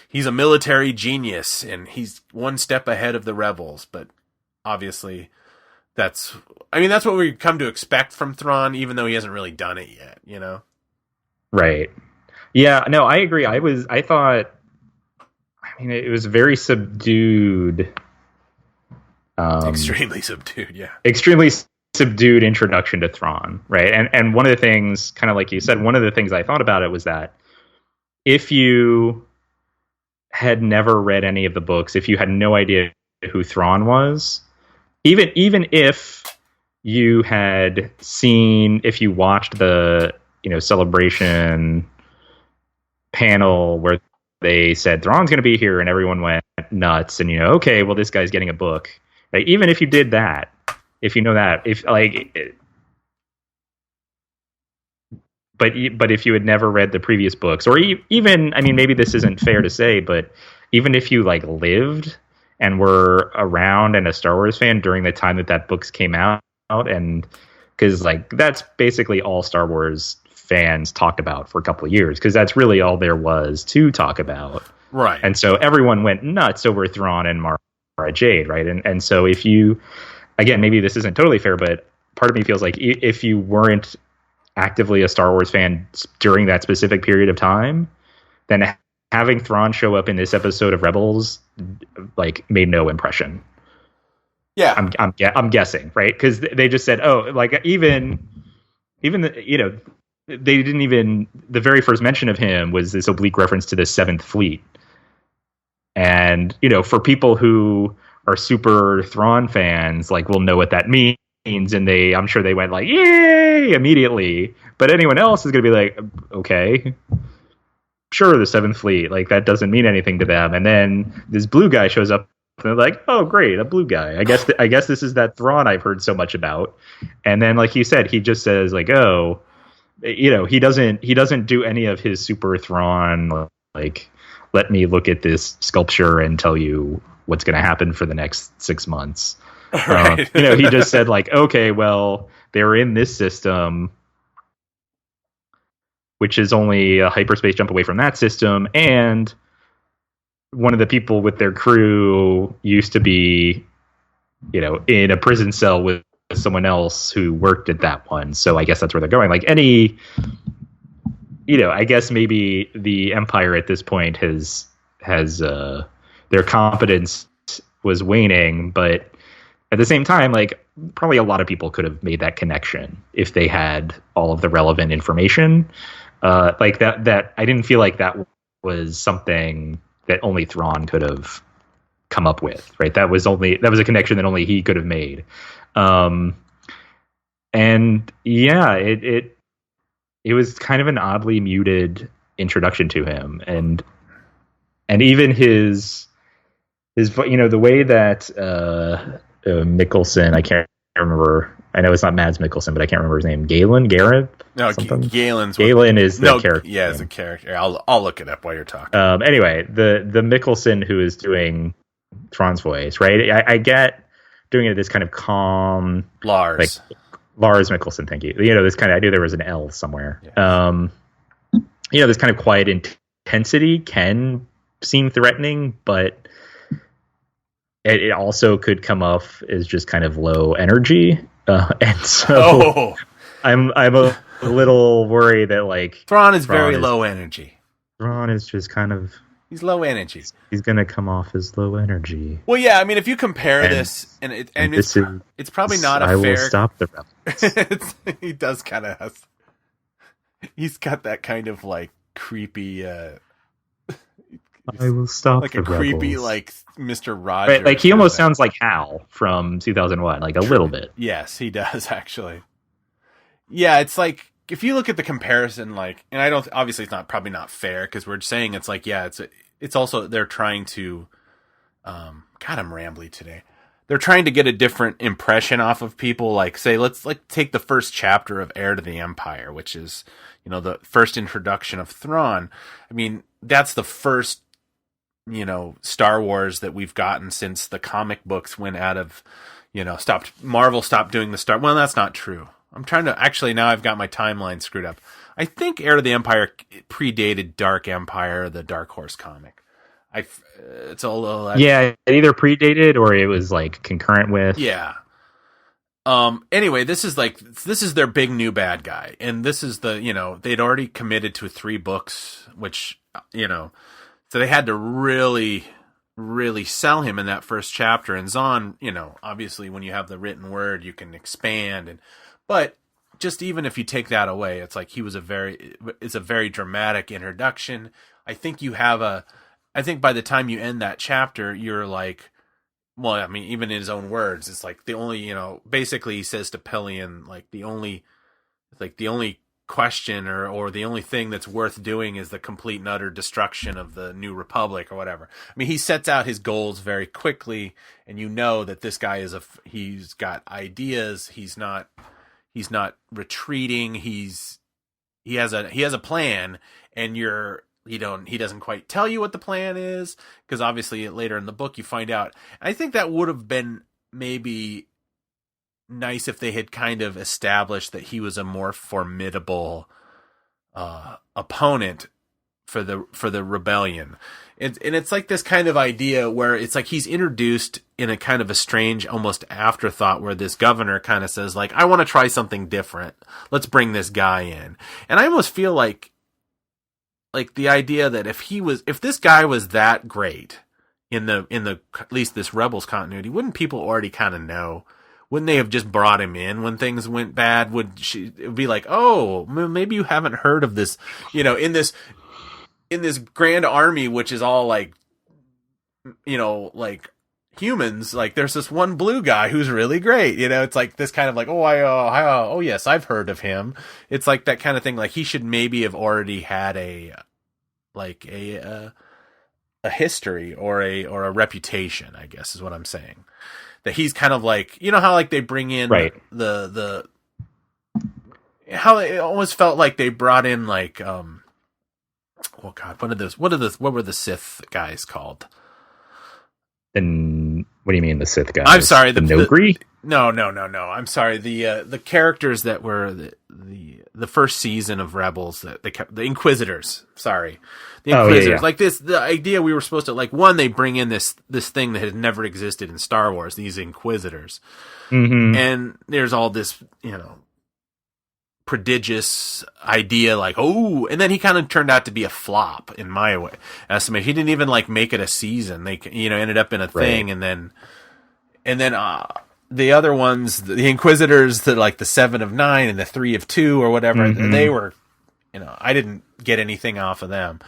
he's a military genius and he's one step ahead of the rebels. But obviously that's what we come to expect from Thrawn, even though he hasn't really done it yet, Right. Yeah, no, I agree. It was very subdued. Extremely subdued, yeah. Extremely subdued introduction to Thrawn, right? And one of the things, kind of like you said, one of the things I thought about it was that if you had never read any of the books, if you had no idea who Thrawn was, even if you had seen, if you watched the celebration panel where they said Thrawn's going to be here and everyone went nuts, and okay, well, this guy's getting a book, right? Even if you did that, if you know that, but if you had never read the previous books, or even, maybe this isn't fair to say, but even if you lived and were around and a Star Wars fan during the time that books came out, and because that's basically all Star Wars fans talked about for a couple of years, because that's really all there was to talk about, right? And so everyone went nuts over Thrawn and Mara Jade, right? And so if you, again, maybe this isn't totally fair, but part of me feels like if you weren't actively a Star Wars fan during that specific period of time, then having Thrawn show up in this episode of Rebels made no impression. Yeah, I'm guessing, right? Because they just said, even the, they didn't even, the very first mention of him was this oblique reference to the Seventh Fleet, and for people who are super Thrawn fans, will know what that means, and I'm sure they went yay immediately. But anyone else is going to be like, okay, sure, the Seventh Fleet, like that doesn't mean anything to them. And then this blue guy shows up, and they're like, oh, great, a blue guy. I guess this is that Thrawn I've heard so much about. And then, like you said, he just says like, oh, he doesn't do any of his super Thrawn like, let me look at this sculpture and tell you what's going to happen for the next 6 months. Right. He just said like, okay, well, they're in this system, which is only a hyperspace jump away from that system, and one of the people with their crew used to be, in a prison cell with someone else who worked at that one. So I guess that's where they're going. Like I guess maybe the Empire at this point has their competence was waning, but at the same time, like probably a lot of people could have made that connection if they had all of the relevant information. Like that I didn't feel like that was something that only Thrawn could have come up with, right? That was a connection that only he could have made. And yeah, it was kind of an oddly muted introduction to him, and even his the way that Mikkelsen, I can't remember. I know it's not Mads Mikkelsen, but I can't remember his name. Galen? No, Galen is the character. Yeah, it's a character. I'll look it up while you're talking. Anyway, the Mikkelsen who is doing Thrawn's voice, right? I get doing it this kind of calm Lars Mikkelsen, thank you. This kind of, I knew there was an L somewhere. Yeah. This kind of quiet intensity can seem threatening, but it also could come off as just kind of low energy. And so I'm a little worried that like Thrawn is very low energy. Thrawn is just kind of, he's low energy. He's going to come off as low energy. Well, yeah, I mean, if you compare it's probably not a fair. I will stop the rebels. He does kind of. He's got that kind of like creepy. I will stop like the a creepy rebels. like Mr. Rogers. Right, like he almost sounds like Hal from 2001, like a little bit. Yes, he does actually. Yeah, it's like if you look at the comparison, like, and I don't obviously it's probably not fair because we're saying it's like it's also they're trying to. God, I'm rambly today. They're trying to get a different impression off of people. Like, say, let's take the first chapter of Heir to the Empire, which is, the first introduction of Thrawn. I mean, that's the first, Star Wars that we've gotten since the comic books went out of, Marvel stopped doing the Star. Well, that's not true. I'm trying to actually now I've got my timeline screwed up. I think Heir to the Empire predated Dark Empire, the Dark Horse comic. It's a little it either predated or it was like concurrent with. Yeah. Anyway, this is their big new bad guy, and this is they'd already committed to 3 books, which so they had to really, really sell him in that first chapter. And Zahn, obviously when you have the written word, you can expand, but just even if you take that away, it's like it's a very dramatic introduction. I think by the time you end that chapter, you're like, well, I mean, even in his own words, it's like the only, basically he says to Pillion, like the only question or the only thing that's worth doing is the complete and utter destruction of the New Republic or whatever. I mean, he sets out his goals very quickly, and that this guy he's got ideas. He's not retreating. He has a plan, and he doesn't quite tell you what the plan is, because obviously later in the book you find out. I think that would have been maybe nice if they had kind of established that he was a more formidable opponent for the rebellion. And it's like this kind of idea where it's like he's introduced in a kind of a strange, almost afterthought, where this governor kind of says like, I want to try something different. Let's bring this guy in. And I almost feel like the idea that if this guy was that great in the at least this Rebels continuity, wouldn't people already kind of know? Wouldn't they have just brought him in when things went bad? It would be like, oh, maybe you haven't heard of this, in this grand army, which is all like, like humans, like there's this one blue guy who's really great. It's like this kind of like, oh yes, I've heard of him. It's like that kind of thing. Like he should maybe have already had a history or a reputation, I guess is what I'm saying. That he's kind of like, you know how like they bring in the how it almost felt like they brought in like oh god, what were the Sith guys called? And what do you mean the Sith guys? I'm sorry, the Nogri? No. I'm sorry. The characters that were the first season of Rebels, that they kept, the Inquisitors. Sorry, the Inquisitors. Yeah. Like this, the idea we were supposed to like. One, they bring in this thing that had never existed in Star Wars. These Inquisitors, and there's all this, prodigious idea, like, oh, and then he kind of turned out to be a flop in my estimate. He didn't even like make it a season. They ended up in a thing, and then the other ones, the Inquisitors, the 7 of 9 and the 3 of 2 or whatever, they were, I didn't get anything off of them,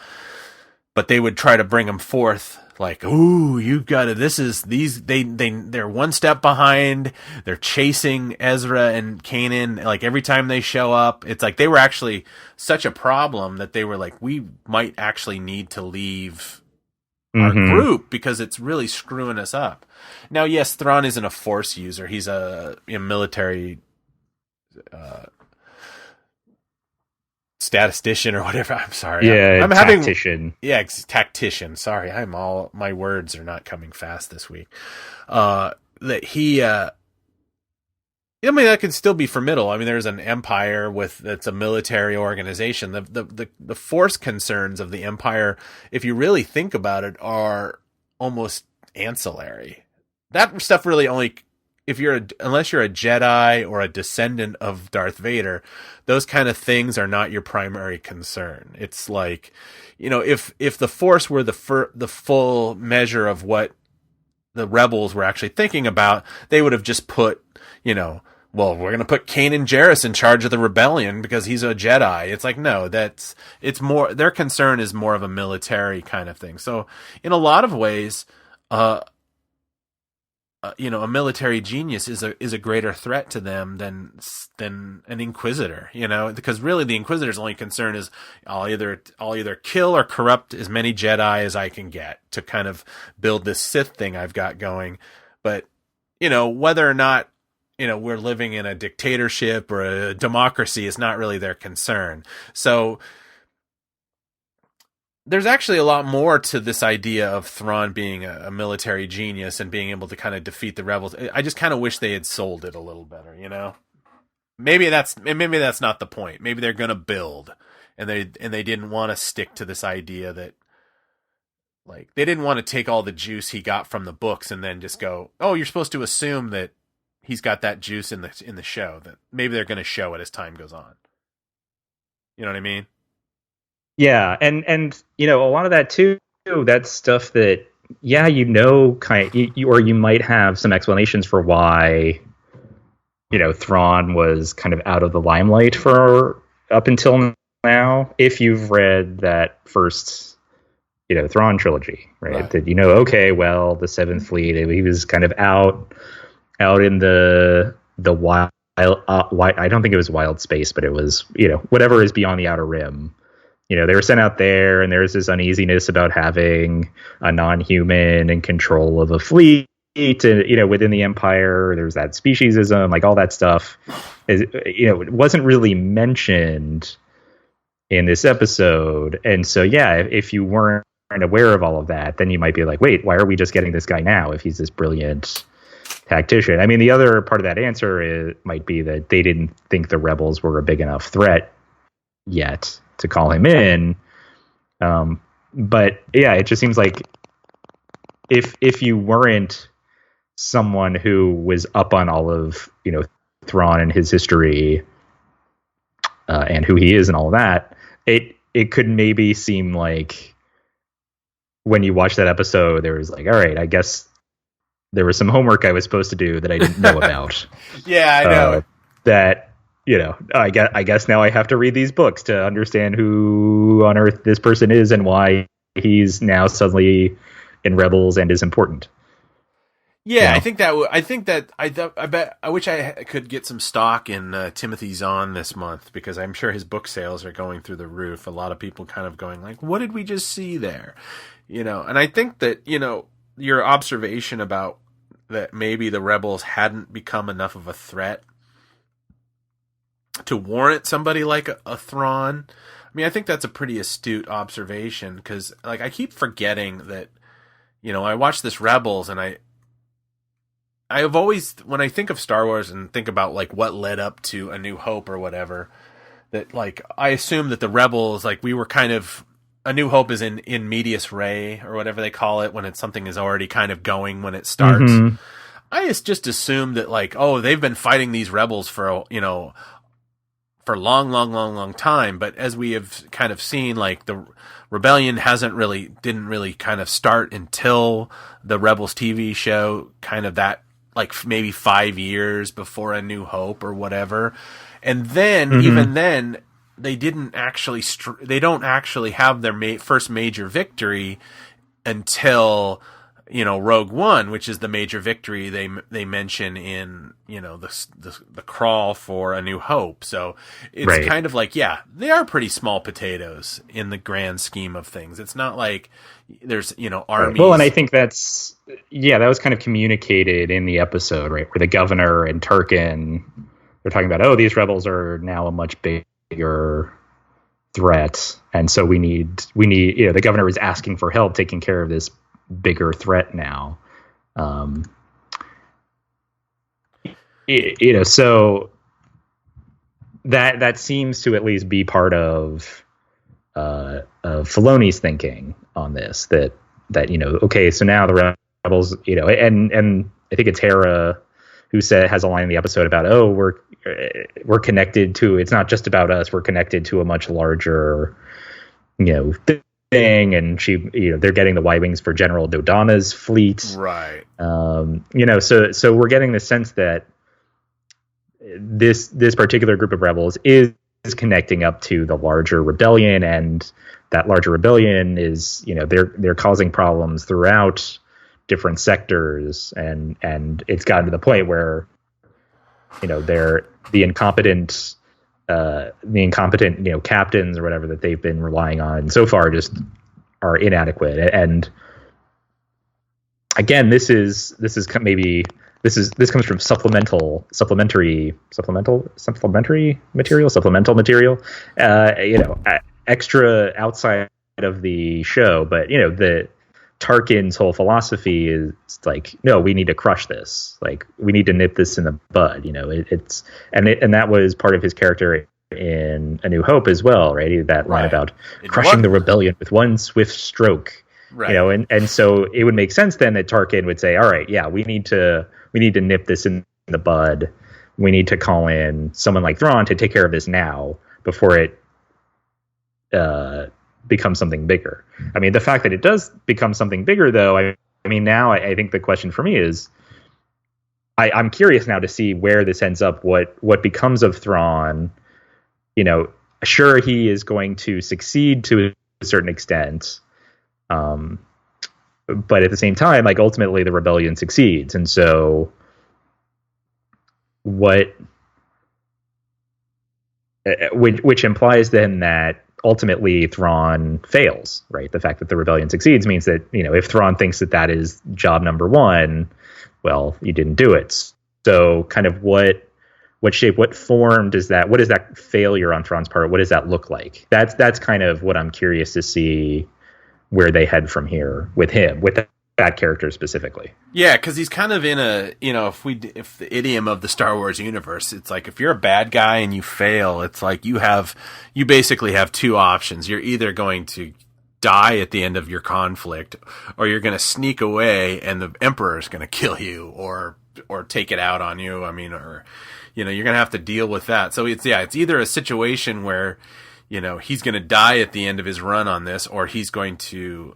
but they would try to bring them forth. Like, ooh, you got to, they're one step behind. They're chasing Ezra and Kanan. Like every time they show up, it's like they were actually such a problem that they were like, we might actually need to leave our group because it's really screwing us up. Now, yes, Thrawn isn't a Force user. He's a military statistician or whatever. I'm sorry. Yeah, I'm tactician. Tactician. Sorry, my words are not coming fast this week. That he, I mean, that could still be formidable. I mean, there's an empire that's a military organization. The force concerns of the empire, if you really think about it, are almost ancillary. That stuff really only, unless you're a Jedi or a descendant of Darth Vader, those kind of things are not your primary concern. It's like, if the Force were the full measure of what the rebels were actually thinking about, they would have just put, well, we're going to put Kanan Jarrus in charge of the rebellion because he's a Jedi. It's like, no, it's more, their concern is more of a military kind of thing. So in a lot of ways, a military genius is a greater threat to them than an Inquisitor, because really the Inquisitor's only concern is I'll either kill or corrupt as many Jedi as I can get to kind of build this Sith thing I've got going. But, whether or not, we're living in a dictatorship or a democracy is not really their concern. So there's actually a lot more to this idea of Thrawn being a military genius and being able to kind of defeat the rebels. I just kind of wish they had sold it a little better, Maybe that's not the point. Maybe they're going to build, and they didn't want to stick to this idea that, like, they didn't want to take all the juice he got from the books and then just go, oh, you're supposed to assume that he's got that juice in the show. That maybe they're going to show it as time goes on. You know what I mean? Yeah, and a lot of that too, that's stuff that or you might have some explanations for why Thrawn was kind of out of the limelight for up until now. If you've read that first Thrawn trilogy, right? That okay, well, the Seventh Fleet, he was kind of out in the wild. I don't think it was wild space, but it was whatever is beyond the Outer Rim. They were sent out there, and there's this uneasiness about having a non-human in control of a fleet. And, within the Empire, there's that speciesism, like all that stuff. It wasn't really mentioned in this episode, and so if you weren't aware of all of that, then you might be like, wait, why are we just getting this guy now if he's this brilliant tactician? I mean, the other part of that answer might be that they didn't think the rebels were a big enough threat yet to call him in. But it just seems like if you weren't someone who was up on all of Thrawn and his history and who he is and all of that, it could maybe seem like when you watch that episode there was like, all right, I guess there was some homework I was supposed to do that I didn't know about. Yeah, I know that. I guess now I have to read these books to understand who on earth this person is and why he's now suddenly in Rebels and is important. Yeah, I think that. I bet. I wish I could get some stock in Timothy Zahn this month, because I'm sure his book sales are going through the roof. A lot of people kind of going like, "What did we just see there?" And I think that your observation about that maybe the rebels hadn't become enough of a threat to warrant somebody like a Thrawn. I mean, I think that's a pretty astute observation, because like I keep forgetting that I watch this Rebels, and I have always, when I think of Star Wars and think about like what led up to A New Hope or whatever, that like I assume that the Rebels, like we were kind of, A New Hope is in medias res or whatever they call it, when it's something is already kind of going when it starts. Mm-hmm. I just assumed that like, oh, they've been fighting these rebels for for a long time, but as we have kind of seen, like the rebellion didn't really kind of start until the Rebels TV show, kind of that like maybe 5 years before A New Hope or whatever. And then even then they don't actually have their first major victory until Rogue One, which is the major victory they mention in the crawl for A New Hope. So it's kind of like, yeah, they are pretty small potatoes in the grand scheme of things. It's not like there's armies. Well, and I think that was kind of communicated in the episode, right, where the governor and Tarkin, they're talking about, oh, these rebels are now a much bigger threat, and so we need the governor is asking for help taking care of this bigger threat now. So that seems to at least be part of Filoni's thinking on this, that okay, so now the rebels, and I think it's Hera who has a line in the episode about, oh, we're connected to, it's not just about us, we're connected to a much larger thing, and they're getting the Y-wings for General Dodonna's fleet, right? So we're getting the sense that this particular group of rebels is connecting up to the larger rebellion, and that larger rebellion is they're causing problems throughout different sectors, and it's gotten to the point where they're the incompetent captains or whatever that they've been relying on so far just are inadequate. And again, this comes from supplemental material, extra outside of the show. But the Tarkin's whole philosophy is like, no, we need to crush this. Like, we need to nip this in the bud. And that was part of his character in A New Hope as well, right? That line about crushing the rebellion with one swift stroke. Right. And so it would make sense then that Tarkin would say, all right, yeah, we need to nip this in the bud. We need to call in someone like Thrawn to take care of this now before it becomes something bigger. I mean, the fact that it does become something bigger, though, I mean, now I think the question for me is, I'm curious now to see where this ends up, what becomes of Thrawn. Sure, he is going to succeed to a certain extent, but at the same time, like, ultimately the rebellion succeeds, and so which implies then that ultimately Thrawn fails, right? The fact that the rebellion succeeds means that, if Thrawn thinks that is job number one, well, you didn't do it. So kind of what shape, what form does that, what is that failure on Thrawn's part? What does that look like? That's kind of what I'm curious to see where they head from here with him, with that character specifically. Yeah, because he's kind of in a, if the idiom of the Star Wars universe, it's like, if you're a bad guy and you fail, it's like you basically have two options. You're either going to die at the end of your conflict, or you're going to sneak away and the Emperor is going to kill you or take it out on you. I mean, or, you're going to have to deal with that. So it's either a situation where, he's going to die at the end of his run on this, or he's going to,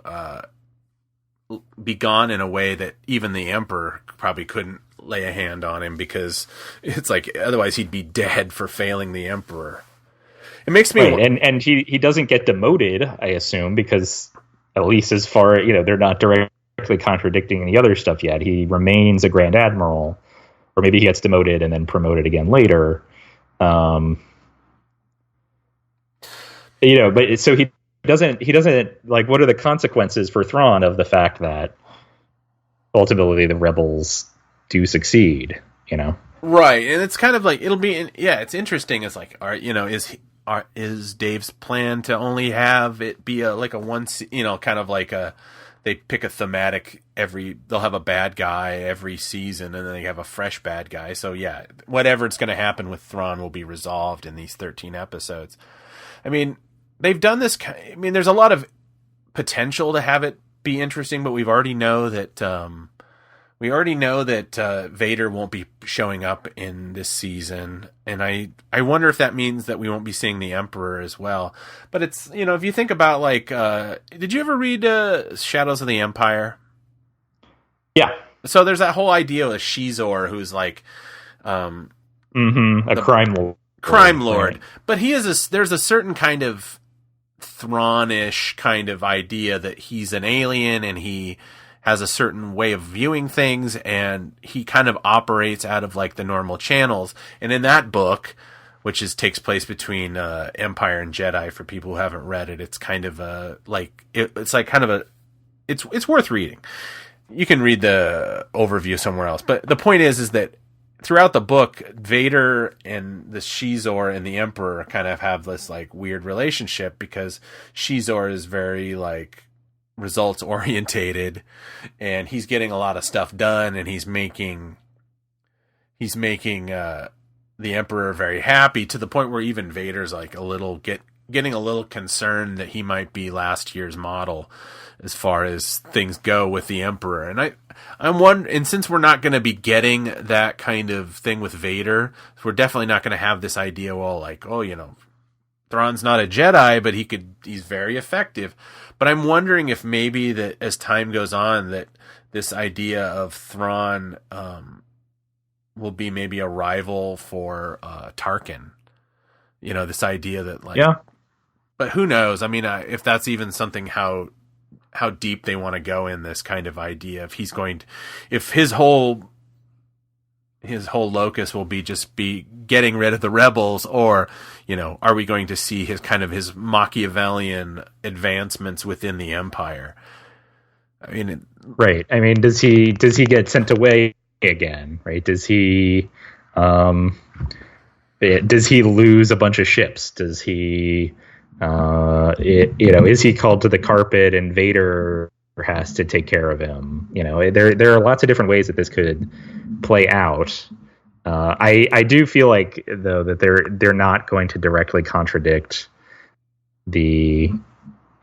be gone in a way that even the Emperor probably couldn't lay a hand on him, because it's like, otherwise he'd be dead for failing the Emperor. It makes me and he doesn't get demoted, I assume, because at least as far they're not directly directly contradicting any other stuff yet. He remains a Grand Admiral, or maybe he gets demoted and then promoted again later. But so he doesn't like, what are the consequences for Thrawn of the fact that ultimately the rebels do succeed, Right. And it's kind of like, it's interesting. It's like, is Dave's plan to only have it be like a one, kind of like they pick a thematic they'll have a bad guy every season and then they have a fresh bad guy. So yeah, whatever it's going to happen with Thrawn will be resolved in these 13 episodes. I mean, they've done this. I mean, there's a lot of potential to have it be interesting, but we already know that Vader won't be showing up in this season, and I wonder if that means that we won't be seeing the Emperor as well. But it's, if you think about, like, did you ever read Shadows of the Empire? Yeah. So there's that whole idea of Shizor, who's like a crime lord, right. But there's a certain kind of Thrawn-ish kind of idea that he's an alien and he has a certain way of viewing things, and he kind of operates out of like the normal channels. And in that book, which takes place between Empire and Jedi, for people who haven't read it, it's kind of it's worth reading. You can read the overview somewhere else, but the point is that throughout the book, Vader and the Shizor and the Emperor kind of have this like weird relationship, because Shizor is very like results orientated and he's getting a lot of stuff done, and he's making the Emperor very happy, to the point where even Vader's like getting a little concerned that he might be last year's model as far as things go with the Emperor. And I'm wondering, and since we're not going to be getting that kind of thing with Vader, we're definitely not going to have this idea, well, like, Thrawn's not a Jedi, but he's very effective. But I'm wondering if maybe that as time goes on, that this idea of Thrawn will be maybe a rival for Tarkin. This idea that, like, yeah. But who knows? I mean, if that's even something, how deep they want to go in this kind of idea. If his whole locus will be getting rid of the rebels, or, are we going to see his Machiavellian advancements within the Empire? I mean, right. I mean, does he get sent away again? Right? Does he lose a bunch of ships? Does he, is he called to the carpet and Vader has to take care of him? There are lots of different ways that this could play out. I do feel like, though, that they're not going to directly contradict the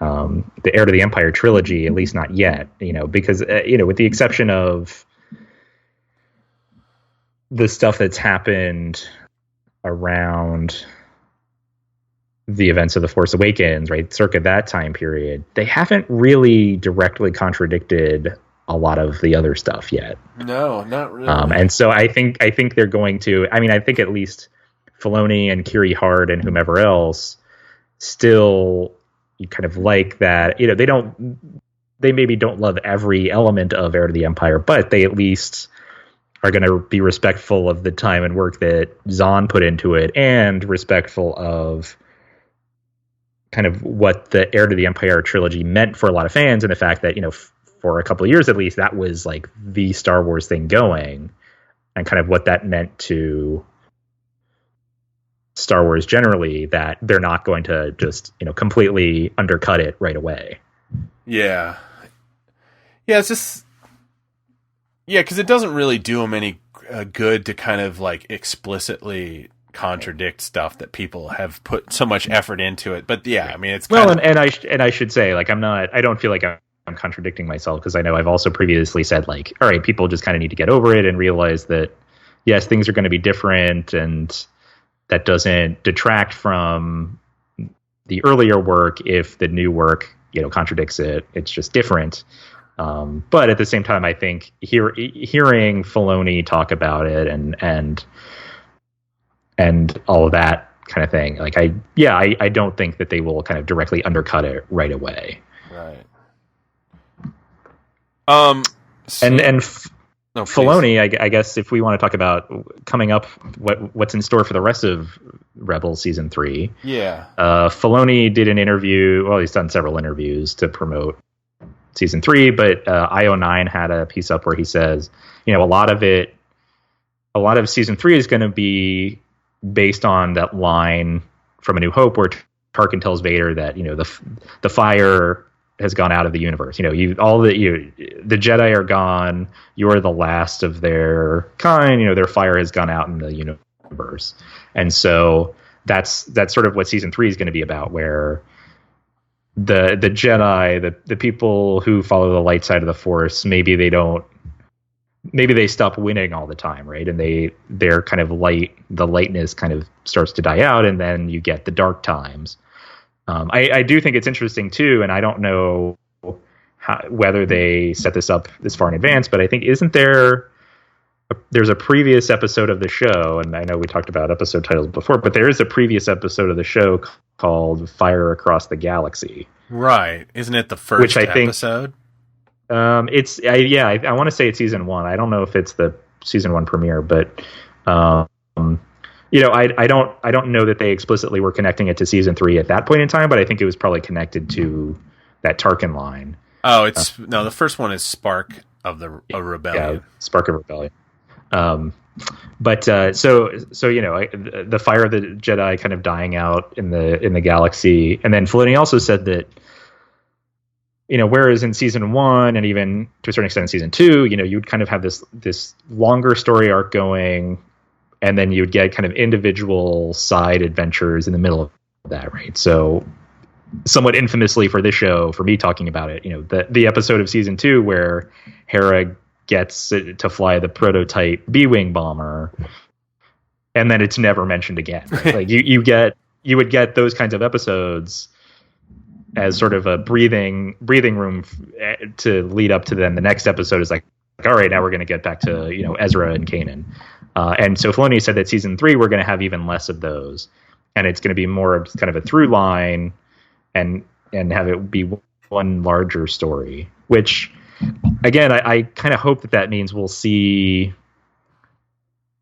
Heir to the Empire trilogy, at least not yet. Because with the exception of the stuff that's happened around the events of The Force Awakens, right, circa that time period, they haven't really directly contradicted a lot of the other stuff yet. No, not really. And so I think they're going to. I mean, I think at least Filoni and Kiri Hart and whomever else still kind of like that. They maybe don't love every element of Heir to the Empire, but they at least are going to be respectful of the time and work that Zahn put into it, and respectful of kind of what the Heir to the Empire trilogy meant for a lot of fans, and the fact that, for a couple of years at least, that was like the Star Wars thing going, and kind of what that meant to Star Wars generally, that they're not going to just, completely undercut it right away. Yeah. Yeah, it's just... Yeah, because it doesn't really do them any good to kind of like explicitly contradict stuff that people have put so much effort into it. But yeah, I mean, it's and I should say, like, I don't feel like I'm contradicting myself, because I know I've also previously said, like, all right, people just kind of need to get over it and realize that, yes, things are going to be different, and that doesn't detract from the earlier work if the new work, contradicts it. It's just different. But at the same time, I think hearing Filoni talk about it and all of that kind of thing, like, I don't think that they will kind of directly undercut it right away. Right. Um, no, Filoni, I guess if we want to talk about coming up, what's in store for the rest of Rebels season 3. Yeah. Filoni did an interview. Well, he's done several interviews to promote season 3, but IO9 had a piece up where he says, a lot of season 3 is going to be based on that line from A New Hope where Tarkin tells Vader that, the fire has gone out of the universe. The Jedi are gone. You're the last of their kind. Their fire has gone out in the universe. And so that's sort of what season 3 is going to be about, where the Jedi, the people who follow the light side of the Force, maybe they stop winning all the time, right? And they're kind of the lightness kind of starts to die out, and then you get the dark times. I do think it's interesting too, and I don't know whether they set this up this far in advance, but I think there's a previous episode of the show, and I know we talked about episode titles before, but there is a previous episode of the show called Fire Across the Galaxy. Right. Isn't it the first episode? I want to say it's season 1. I don't know if it's the season 1 premiere, but I don't know that they explicitly were connecting it to season 3 at that point in time, but I think it was probably connected to that Tarkin line. Oh, the first one is Spark of Rebellion. Yeah, Spark of Rebellion. The fire of the Jedi kind of dying out in the galaxy, and then Filoni also said that, whereas in season 1 and even to a certain extent in season 2, you'd kind of have this longer story arc going, and then you would get kind of individual side adventures in the middle of that, right? So somewhat infamously for this show, for me talking about it, the episode of season 2 where Hera gets to fly the prototype B-wing bomber, and then it's never mentioned again. Right? Like you would get those kinds of episodes as sort of a breathing room to lead up to then the next episode is like, all right, now we're going to get back to Ezra and Kanan. And so Filoni said that season 3 we're going to have even less of those, and it's going to be more of kind of a through line, and have it be one larger story. Which, again, I kind of hope that means we'll see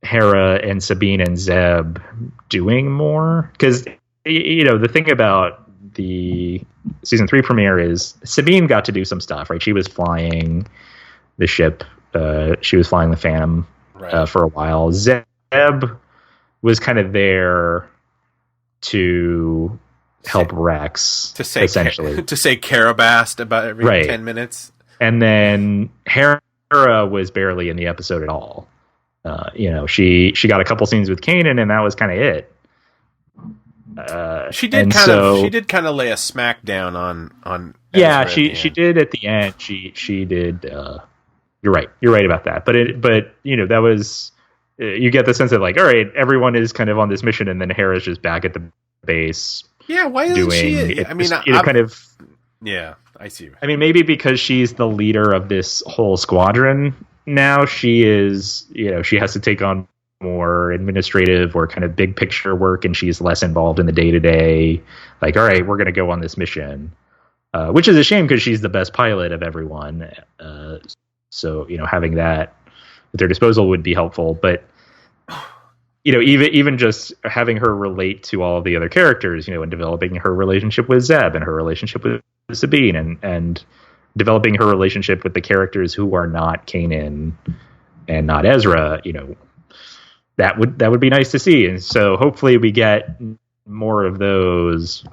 Hera and Sabine and Zeb doing more, because the thing about the season 3 premiere is Sabine got to do some stuff, right? She was flying the ship. She was flying the Phantom. Right. For a while. Zeb was kind of there to help Rex, essentially. To say Carabast about every 10 minutes. And then Hera was barely in the episode at all. She got a couple scenes with Kanan, and that was kind of it. She did kind of lay a smackdown on yeah, she did at the end. She did. You're right about that. But that was, you get the sense of like, all right, everyone is kind of on this mission, and then Hera's just back at the base. Yeah, why isn't she? I mean, yeah, I see. I mean, maybe because she's the leader of this whole squadron now. She is, she has to take on more administrative or kind of big picture work, and she's less involved in the day to day. Like, all right, we're going to go on this mission, which is a shame because she's the best pilot of everyone. So, having that at their disposal would be helpful. But, even just having her relate to all of the other characters, and developing her relationship with Zeb and her relationship with Sabine and developing her relationship with the characters who are not Kanan and not Ezra, that would be nice to see. And so hopefully we get more of those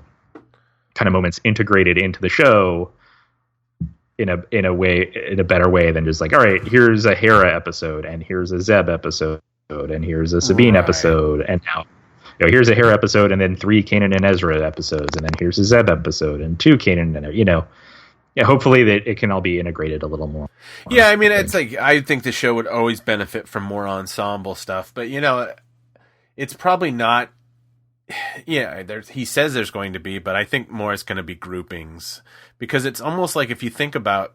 kind of moments integrated into the show in a better way than just like, all right, here's a Hera episode, and here's a Zeb episode, and here's a Sabine episode, and now here's a Hera episode, and then 3 Kanan and Ezra episodes, and then here's a Zeb episode, and 2 Kanan and hopefully that it can all be integrated a little more. Yeah, I mean, it's like, I think the show would always benefit from more ensemble stuff, but it's probably not. Yeah, he says there's going to be, but I think more is going to be groupings, because it's almost like if you think about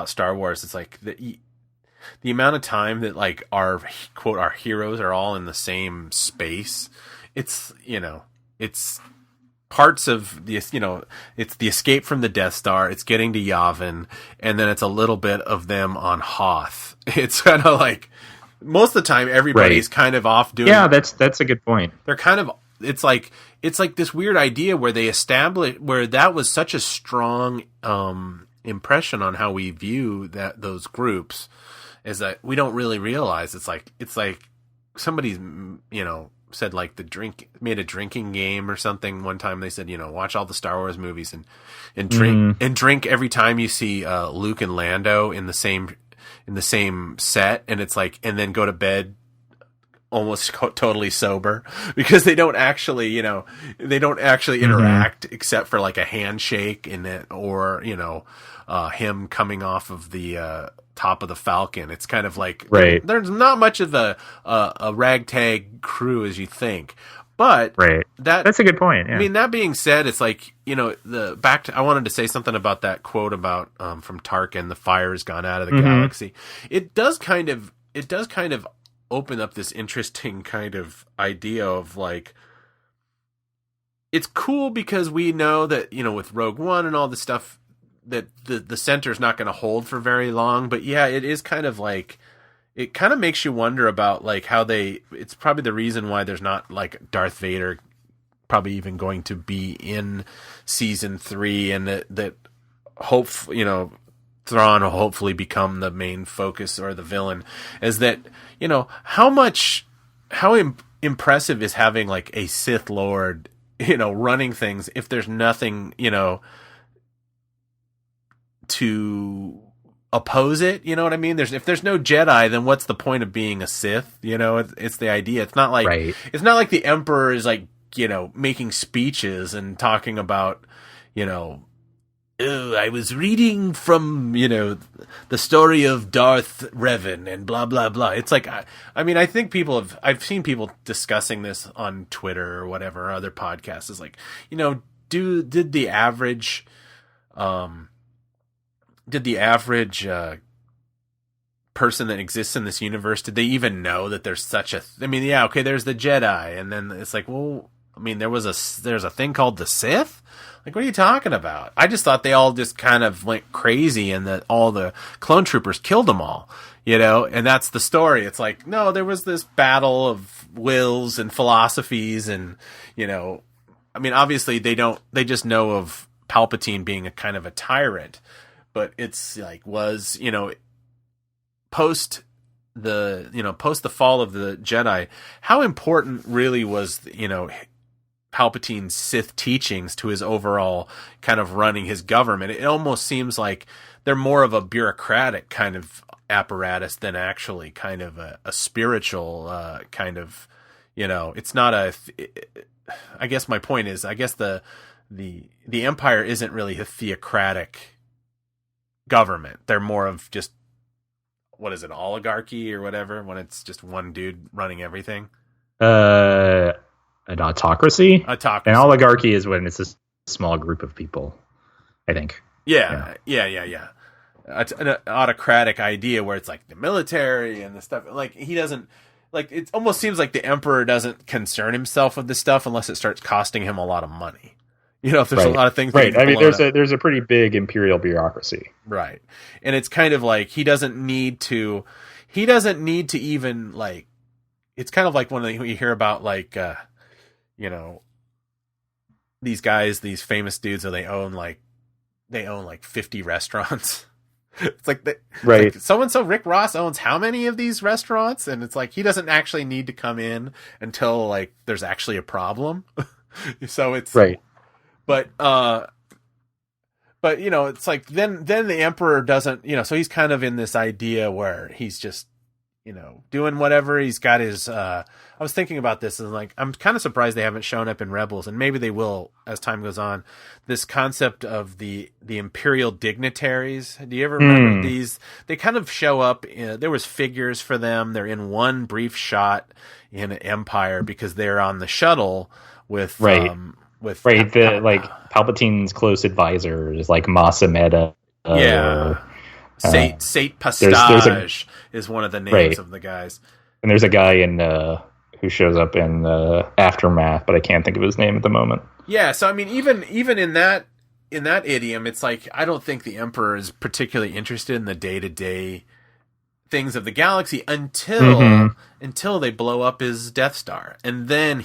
Star Wars, it's like the amount of time that like our heroes are all in the same space. It's parts of the, it's the escape from the Death Star, it's getting to Yavin, and then it's a little bit of them on Hoth. It's kind of like most of the time everybody's kind of off doing. Yeah, that's a good point. They're kind of, it's like this weird idea where they establish where that was such a strong impression on how we view those groups, is that we don't really realize it's like somebody's said like made a drinking game or something one time. They said, watch all the Star Wars movies and drink every time you see Luke and Lando in the same set, and it's like, and then go to bed almost totally sober, because they don't actually interact except for like a handshake in it, or him coming off of the top of the Falcon. It's kind of like there's not much of a ragtag crew as you think. But that's a good point. Yeah. I mean, that being said, it's like, I wanted to say something about that quote about from Tarkin, the fire has gone out of the galaxy. It does kind of open up this interesting kind of idea of like, it's cool because we know that, with Rogue One and all this stuff, that the center's not going to hold for very long. But yeah, it is kind of like, it kind of makes you wonder about like how it's probably the reason why there's not like Darth Vader probably even going to be in season 3, and that Thrawn will hopefully become the main focus or the villain, is that, how impressive is having like a Sith Lord, running things if there's nothing, to oppose it, you know what I mean? If there's no Jedi, then what's the point of being a Sith? It's the idea. It's not like it's not like the Emperor is like, making speeches and talking about, oh, I was reading from, the story of Darth Revan and blah blah blah. It's like, I mean, I think I've seen people discussing this on Twitter or whatever, or other podcasts. Is like, did the average person that exists in this universe, did they even know that there's such a I mean, yeah, okay, there's the Jedi, and then it's like, well, I mean, there's a thing called the Sith? Like, what are you talking about? I just thought they all just kind of went crazy and that all the clone troopers killed them all, and that's the story. It's like, no, there was this battle of wills and philosophies, and, I mean, obviously they just know of Palpatine being a kind of a tyrant, but it's like, post the fall of the Jedi, how important really was, Palpatine's Sith teachings to his overall kind of running his government? It almost seems like they're more of a bureaucratic kind of apparatus than actually kind of a spiritual kind of, it's not I guess my point is, I guess the Empire isn't really a theocratic government. They're more of just, what is it, oligarchy or whatever, when it's just one dude running everything? An autocracy? Autocracy. An oligarchy is when it's a small group of people, I think. Yeah. An autocratic idea where it's like the military and the stuff. Like, he doesn't, like, it almost seems like the Emperor doesn't concern himself with this stuff unless it starts costing him a lot of money. If there's a lot of things. Right. I mean, there's a pretty big imperial bureaucracy. Right. And it's kind of like, he doesn't need to even, like, it's kind of like when you hear about, like, these guys, these famous dudes, or they own like 50 restaurants. It's like, like so-and-so Rick Ross owns how many of these restaurants? And it's like, he doesn't actually need to come in until like there's actually a problem. So it's right. But it's like, then the Emperor doesn't, so he's kind of in this idea where he's just, doing whatever. He's got his, I was thinking about this, and like, I'm kind of surprised they haven't shown up in Rebels, and maybe they will as time goes on. This concept of the Imperial dignitaries. Do you ever remember these? They kind of show up. There was figures for them. They're in one brief shot in Empire because they're on the shuttle with Palpatine's close advisor is like Mas Amedda. Sate Pastage is one of the names of the guys. And there's a guy in who shows up in Aftermath, but I can't think of his name at the moment. Yeah, so I mean, even in that idiom, it's like I don't think the Emperor is particularly interested in the day-to-day things of the galaxy until they blow up his Death Star, and then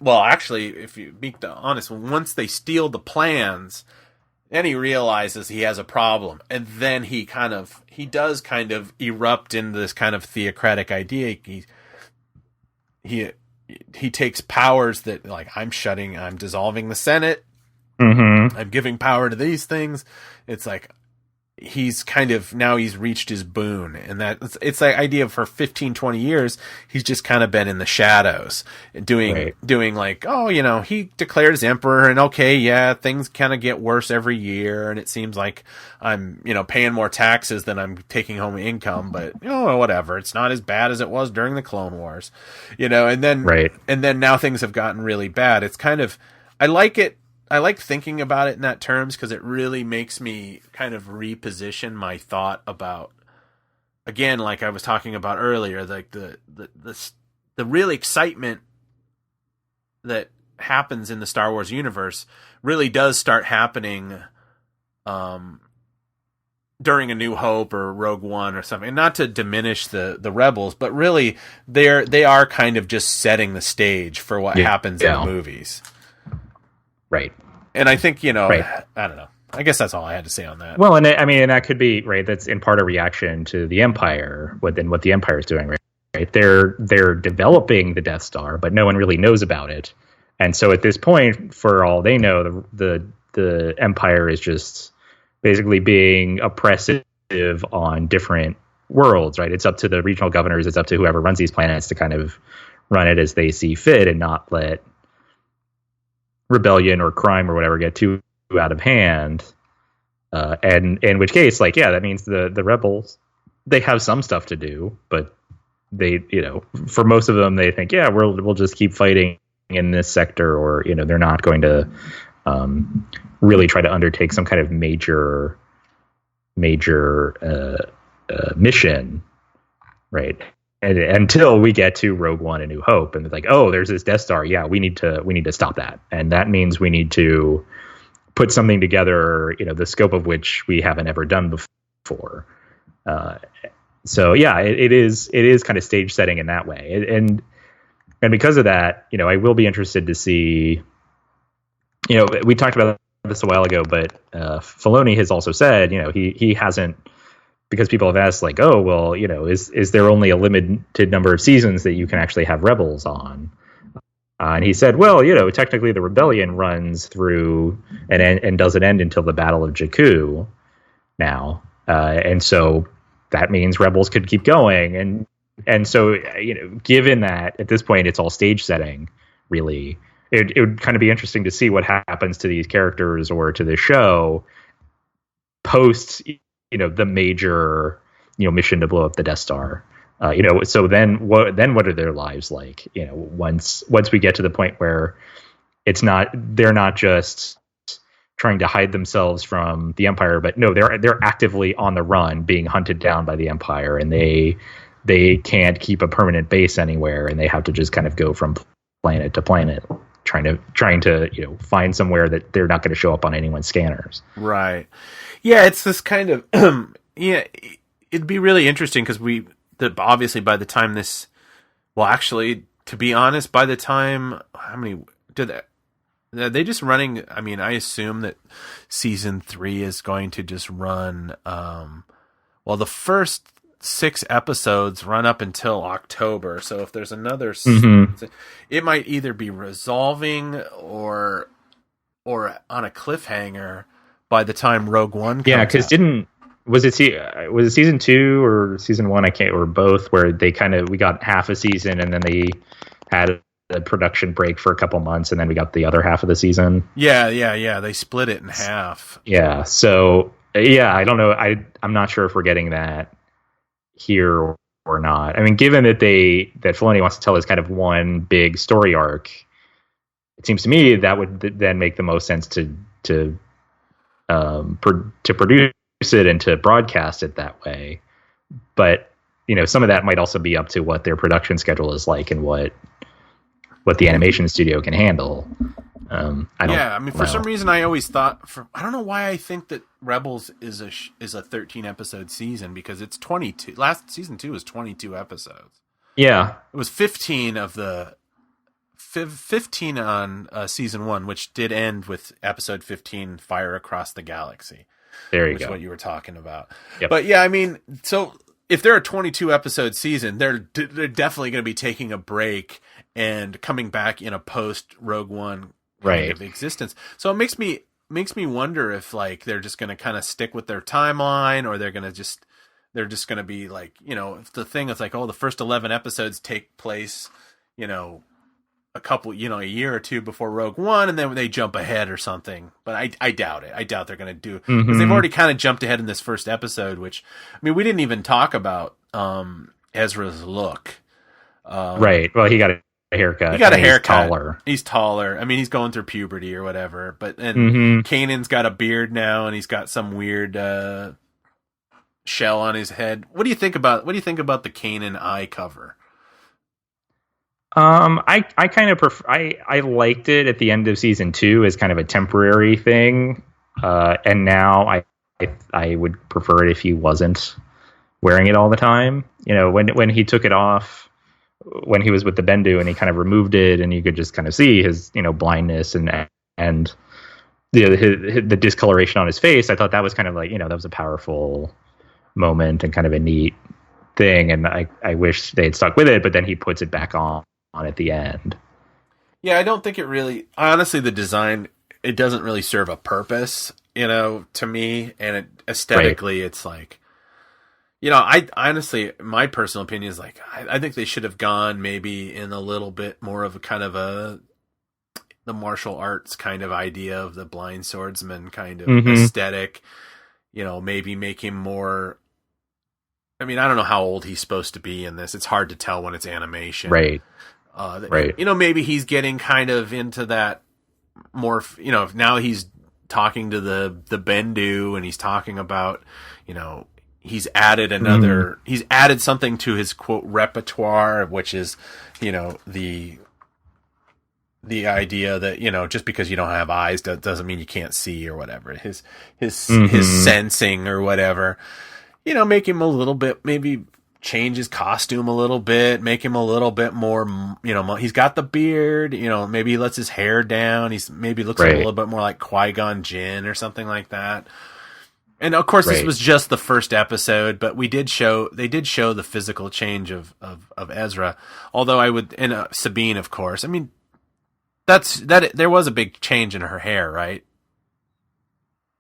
actually, if you be honest, once they steal the plans, then he realizes he has a problem, and then he does kind of erupt into this kind of theocratic idea. He takes powers that, like, I'm dissolving the Senate. Mm-hmm. I'm giving power to these things. It's like he's reached his boon, and it's the idea for 15, 20 years he's just kind of been in the shadows doing like, he declared as emperor, and okay, yeah, things kind of get worse every year, and it seems like I'm paying more taxes than I'm taking home income, but whatever, it's not as bad as it was during the Clone Wars, and then now things have gotten really bad. It's kind of, I like thinking about it in that terms, because it really makes me kind of reposition my thought about, again, like I was talking about earlier, like the real excitement that happens in the Star Wars universe really does start happening during A New Hope or Rogue One or something. And not to diminish the Rebels, but really they are kind of just setting the stage for what happens in the movies. Right. And I think, I don't know. I guess that's all I had to say on that. Well, and that could be, right, that's in part a reaction to the Empire, what the Empire is doing, right? They're developing the Death Star, but no one really knows about it. And so at this point, for all they know, the Empire is just basically being oppressive on different worlds, right? It's up to the regional governors, it's up to whoever runs these planets to kind of run it as they see fit and not let rebellion or crime or whatever get too out of hand, and in which case, that means the rebels, they have some stuff to do, but they, for most of them, they think, we'll just keep fighting in this sector, or they're not going to really try to undertake some kind of major mission, right? And until we get to Rogue One: A New Hope, and it's like, oh, there's this Death Star. Yeah, we need to stop that, and that means we need to put something together, the scope of which we haven't ever done before. So yeah, it is kind of stage setting in that way, and because of that, I will be interested to see. We talked about this a while ago, but Filoni has also said, he hasn't. Because people have asked, like, oh, well, is there only a limited number of seasons that you can actually have Rebels on? And he said, well, technically the Rebellion runs through and doesn't end until the Battle of Jakku now. And so that means Rebels could keep going. And so, given that at this point it's all stage setting, really, it would kind of be interesting to see what happens to these characters or to the show post the major, mission to blow up the Death Star. So then what are their lives like? Once we get to the point where they're not just trying to hide themselves from the Empire, but no, they're actively on the run, being hunted down by the Empire, and they can't keep a permanent base anywhere, and they have to just kind of go from planet to planet, trying to find somewhere that they're not going to show up on anyone's scanners. Right. Yeah, it's this kind of it'd be really interesting, because obviously by the time this, well, actually, to be honest, by the time, how many did they just running? I mean, I assume that season 3 is going to just run. The first 6 episodes run up until October. So if there's another, it might either be resolving or on a cliffhanger by the time Rogue One comes out. Because was it season 2 or season 1? I can't, or both, where we got half a season and then they had a production break for a couple months and then we got the other half of the season. Yeah. They split it in half. Yeah. So I don't know. I'm not sure if we're getting that here or not. I mean, given that Filoni wants to tell us kind of one big story arc, it seems to me that would then make the most sense to produce it and to broadcast it that way. But some of that might also be up to what their production schedule is like and what the animation studio can handle. For some reason, I always thought. I don't know why I think that Rebels is a 13 episode season, because it's 22. Last season 2 was 22 episodes. Yeah, it was 15 of the 15 on season 1, which did end with episode 15, Fire Across the Galaxy. There you which go. is what you were talking about. Yep. But yeah, I mean, so if they're a 22 episode season, they're definitely going to be taking a break and coming back in a post Rogue One kind of existence. So it makes me wonder if like they're just going to kind of stick with their timeline, or they're just going to be like, if the thing is like, oh, the first 11 episodes take place, a couple, a year or two before Rogue One, and then they jump ahead or something. But I doubt it. I doubt they're going to do, because they've already kind of jumped ahead in this first episode, which, I mean, we didn't even talk about Ezra's look. Right. Well, he got a haircut. He got a haircut. Taller. He's taller. I mean, he's going through puberty or whatever. But Kanan's got a beard now, and he's got some weird shell on his head. What do you think about the Kanan eye cover? I kind of prefer. I liked it at the end of season 2 as kind of a temporary thing, and now I would prefer it if he wasn't wearing it all the time. When he took it off, when he was with the Bendu, and he kind of removed it, and you could just kind of see his blindness and the discoloration on his face. I thought that was kind of like that was a powerful moment and kind of a neat thing, and I wish they had stuck with it. But then he puts it back on at the end. Yeah, I don't think it really, honestly, the design, it doesn't really serve a purpose, to me, and aesthetically, It's like, I honestly, my personal opinion is like, I think they should have gone maybe in a little bit more of a kind of the martial arts kind of idea of the blind swordsman kind of aesthetic, maybe make him more, I mean, I don't know how old he's supposed to be in this. It's hard to tell when it's animation. Right. Maybe he's getting kind of into that more, now he's talking to the Bendu, and he's talking about, he's added he's added something to his quote repertoire, which is, the idea that, just because you don't have eyes doesn't mean you can't see or whatever. His sensing or whatever, make him a little bit, maybe change his costume a little bit, make him a little bit more, he's got the beard, maybe he lets his hair down. He's maybe looks a little bit more like Qui-Gon Jinn or something like that. And of course, this was just the first episode, but they did show the physical change of Ezra. Although and Sabine, of course. I mean, there was a big change in her hair, right?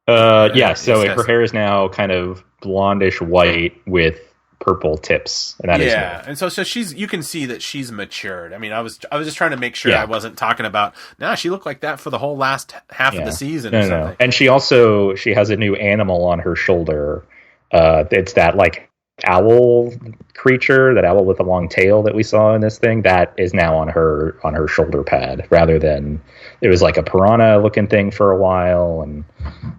Yeah. So her hair is now kind of blondish white with purple tips, and that is yeah. And so you can see that she's matured. I mean, I was just trying to make sure I wasn't talking about, she looked like that for the whole last half of the season. Or something. And she has a new animal on her shoulder. It's that like owl creature, that owl with a long tail that we saw in this thing, that is now on her shoulder pad, rather than it was like a piranha looking thing for a while. And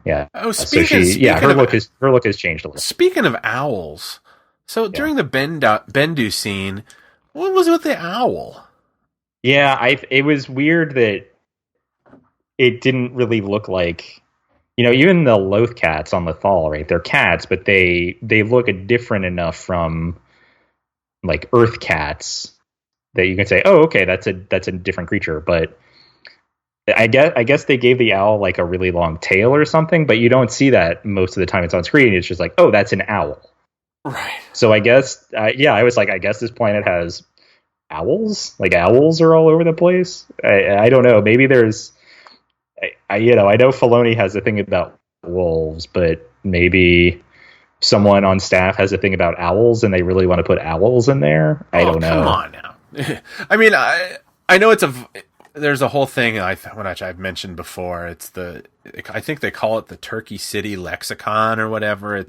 her look has changed a little. Speaking of owls, so during the Bendu scene, what was with the owl? Yeah, it was weird that it didn't really look like, even the Loth cats on Lothal, right? They're cats, but they look different enough from like Earth cats that you can say, oh, okay, that's a different creature. But I guess they gave the owl like a really long tail or something, but you don't see that most of the time it's on screen. It's just like, oh, that's an owl. Right. So I guess, I was like, I guess this planet has owls. Like owls are all over the place. I don't know. Maybe there's, I know Filoni has a thing about wolves, but maybe someone on staff has a thing about owls, and they really want to put owls in there. I don't know. Come on now. I mean, I know there's a whole thing which I've mentioned before. I think they call it the Turkey City lexicon or whatever.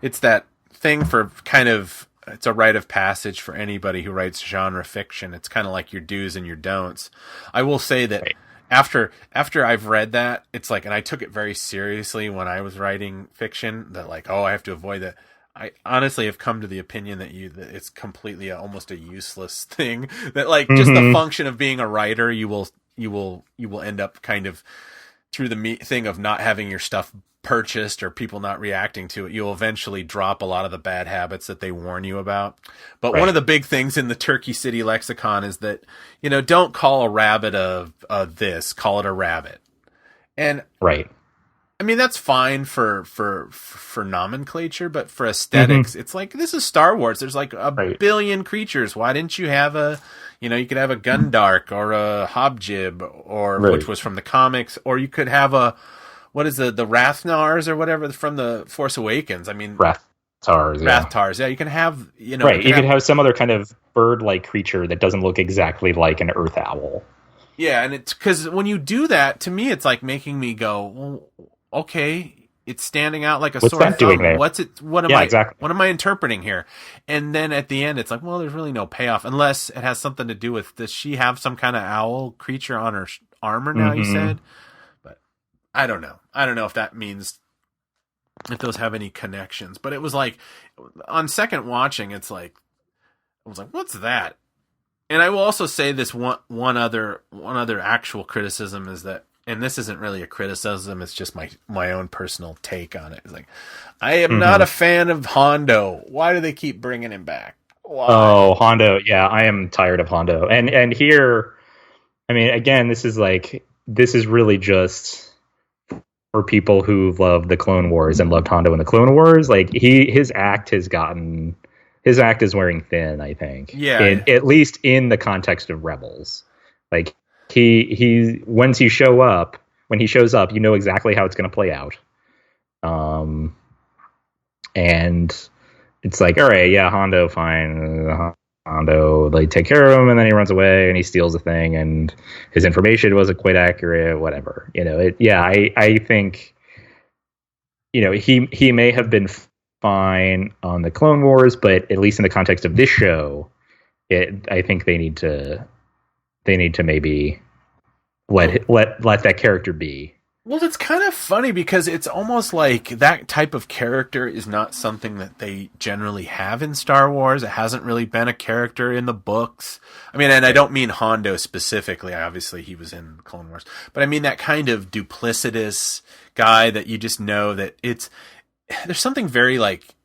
It's that thing for kind of, it's a rite of passage for anybody who writes genre fiction. It's kind of like your do's and your don'ts. I will say that after I've read that, it's like, and I took it very seriously when I was writing fiction, that like, oh, I have to avoid that. I honestly have come to the opinion that it's completely almost a useless thing. That like just the function of being a writer, you will end up kind of through the thing of not having your stuff purchased or people not reacting to it, you'll eventually drop a lot of the bad habits that they warn you about. But one of the big things in the Turkey City lexicon is that, don't call a rabbit a this, call it a rabbit. And I mean, that's fine for nomenclature, but for aesthetics, it's like, this is Star Wars. There's like a billion creatures. Why didn't you have you could have a Gundark or a Hobjib, or which was from the comics, or you could have what is the Rathnars or whatever from the Force Awakens? I mean, Rathtars. Rathtars. Yeah, you can have, You could have some other kind of bird-like creature that doesn't look exactly like an earth owl. Yeah, and it's because when you do that, to me, it's like making me go, well, okay, it's standing out like a sore thumb. Doing there? What am I interpreting here? And then at the end, it's like, well, there's really no payoff unless it has something to do with, does she have some kind of owl creature on her armor now, you said? But I don't know. I don't know if that means if those have any connections. But it was like, on second watching, it's like, I was like, what's that? And I will also say this one other actual criticism is that, and this isn't really a criticism, it's just my own personal take on it. It's like, I am not a fan of Hondo. Why do they keep bringing him back? Why? Oh, Hondo. Yeah, I am tired of Hondo. And here, I mean, again, this is really just for people who love the Clone Wars and loved Hondo in the Clone Wars. Like, his act is wearing thin, I think. Yeah. At least in the context of Rebels. Like, he when he shows up, you know exactly how it's going to play out. And it's like, all right, yeah, Hondo, fine. Hondo, they take care of him, and then he runs away, and he steals a thing, and his information wasn't quite accurate, whatever. I think, he may have been fine on the Clone Wars, but at least in the context of this show, I think they need to maybe let that character be. Well, it's kind of funny because it's almost like that type of character is not something that they generally have in Star Wars. It hasn't really been a character in the books. I mean, and I don't mean Hondo specifically. Obviously, he was in Clone Wars. But I mean that kind of duplicitous guy that you just know that there's something very like,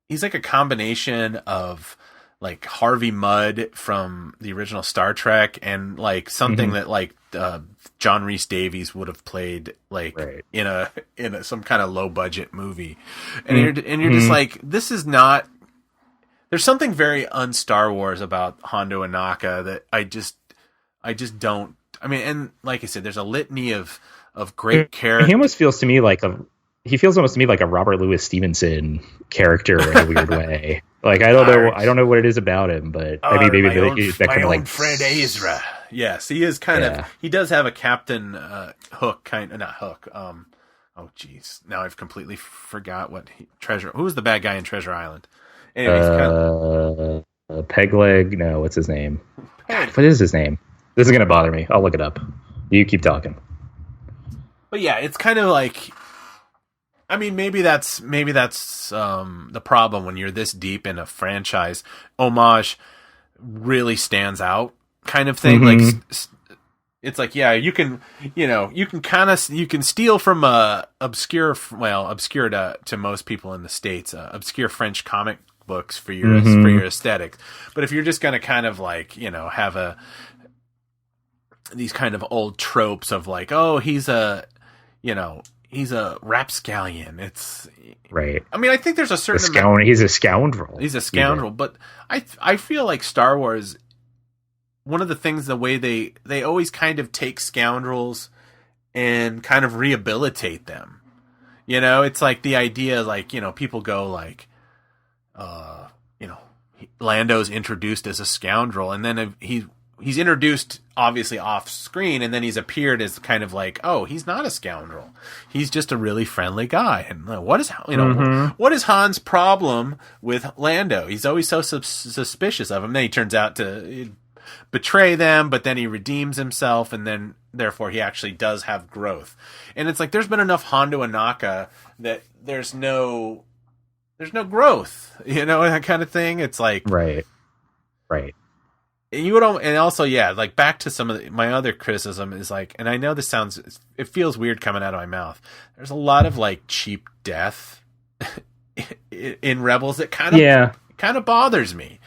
he's like a combination of like Harvey Mudd from the original Star Trek and like something that like John Rhys Davies would have played like in a some kind of low budget movie, and you're just like, this is not. There's something very un-Star Wars about Hondo Ohnaka that I just don't. I mean, and like I said, there's a litany of great characters. He almost feels to me like a Robert Louis Stevenson character in a weird way. Like, I don't know what it is about him, but maybe that kind of like Fred Ezra. Yes, he is kind of. He does have a Captain Hook not Hook. Oh, geez, now I've completely forgot who was the bad guy in Treasure Island? Anyways, Pegleg. No, what's his name? What is his name? This is gonna bother me. I'll look it up. You keep talking. But yeah, it's kind of like. I mean, maybe that's the problem when you're this deep in a franchise. Homage really stands out, kind of thing. Like, it's like, yeah, you can steal from obscure to most people in the States, obscure French comic books for your aesthetics. But if you're just gonna kind of like, have these kind of old tropes of like, oh, he's a rapscallion. It's right. I mean, I think there's a certain he's a scoundrel. He's a scoundrel, but I feel like Star Wars, one of the things, the way they always kind of take scoundrels and kind of rehabilitate them. It's like the idea, like, people go like, Lando's introduced as a scoundrel, and then he's introduced obviously off screen, and then he's appeared as kind of like, oh, he's not a scoundrel. He's just a really friendly guy. And what is Han's problem with Lando? He's always so suspicious of him. Then he turns out to betray them, but then he redeems himself, and then therefore he actually does have growth. And it's like, there's been enough Hondo Ohnaka that there's there's no growth, that kind of thing. It's like, right. You would, and also, yeah, like back to some of my other criticism is like, and I know this it feels weird coming out of my mouth. There's a lot of like cheap death in Rebels that kind of bothers me.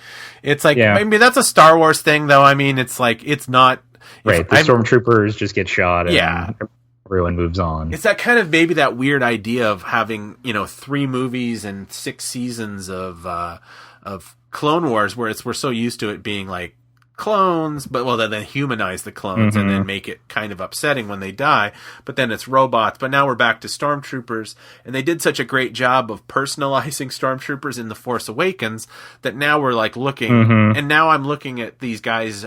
It's like, maybe that's a Star Wars thing though. I mean, it's like, it's not right. The stormtroopers just get shot. And everyone moves on. It's that kind of, maybe that weird idea of having, 3 movies and 6 seasons of Clone Wars where we're so used to it being like clones, but then humanize the clones and then make it kind of upsetting when they die, but then it's robots. But now we're back to stormtroopers, and they did such a great job of personalizing stormtroopers in The Force Awakens that now we're like looking, and now I'm looking at these guys,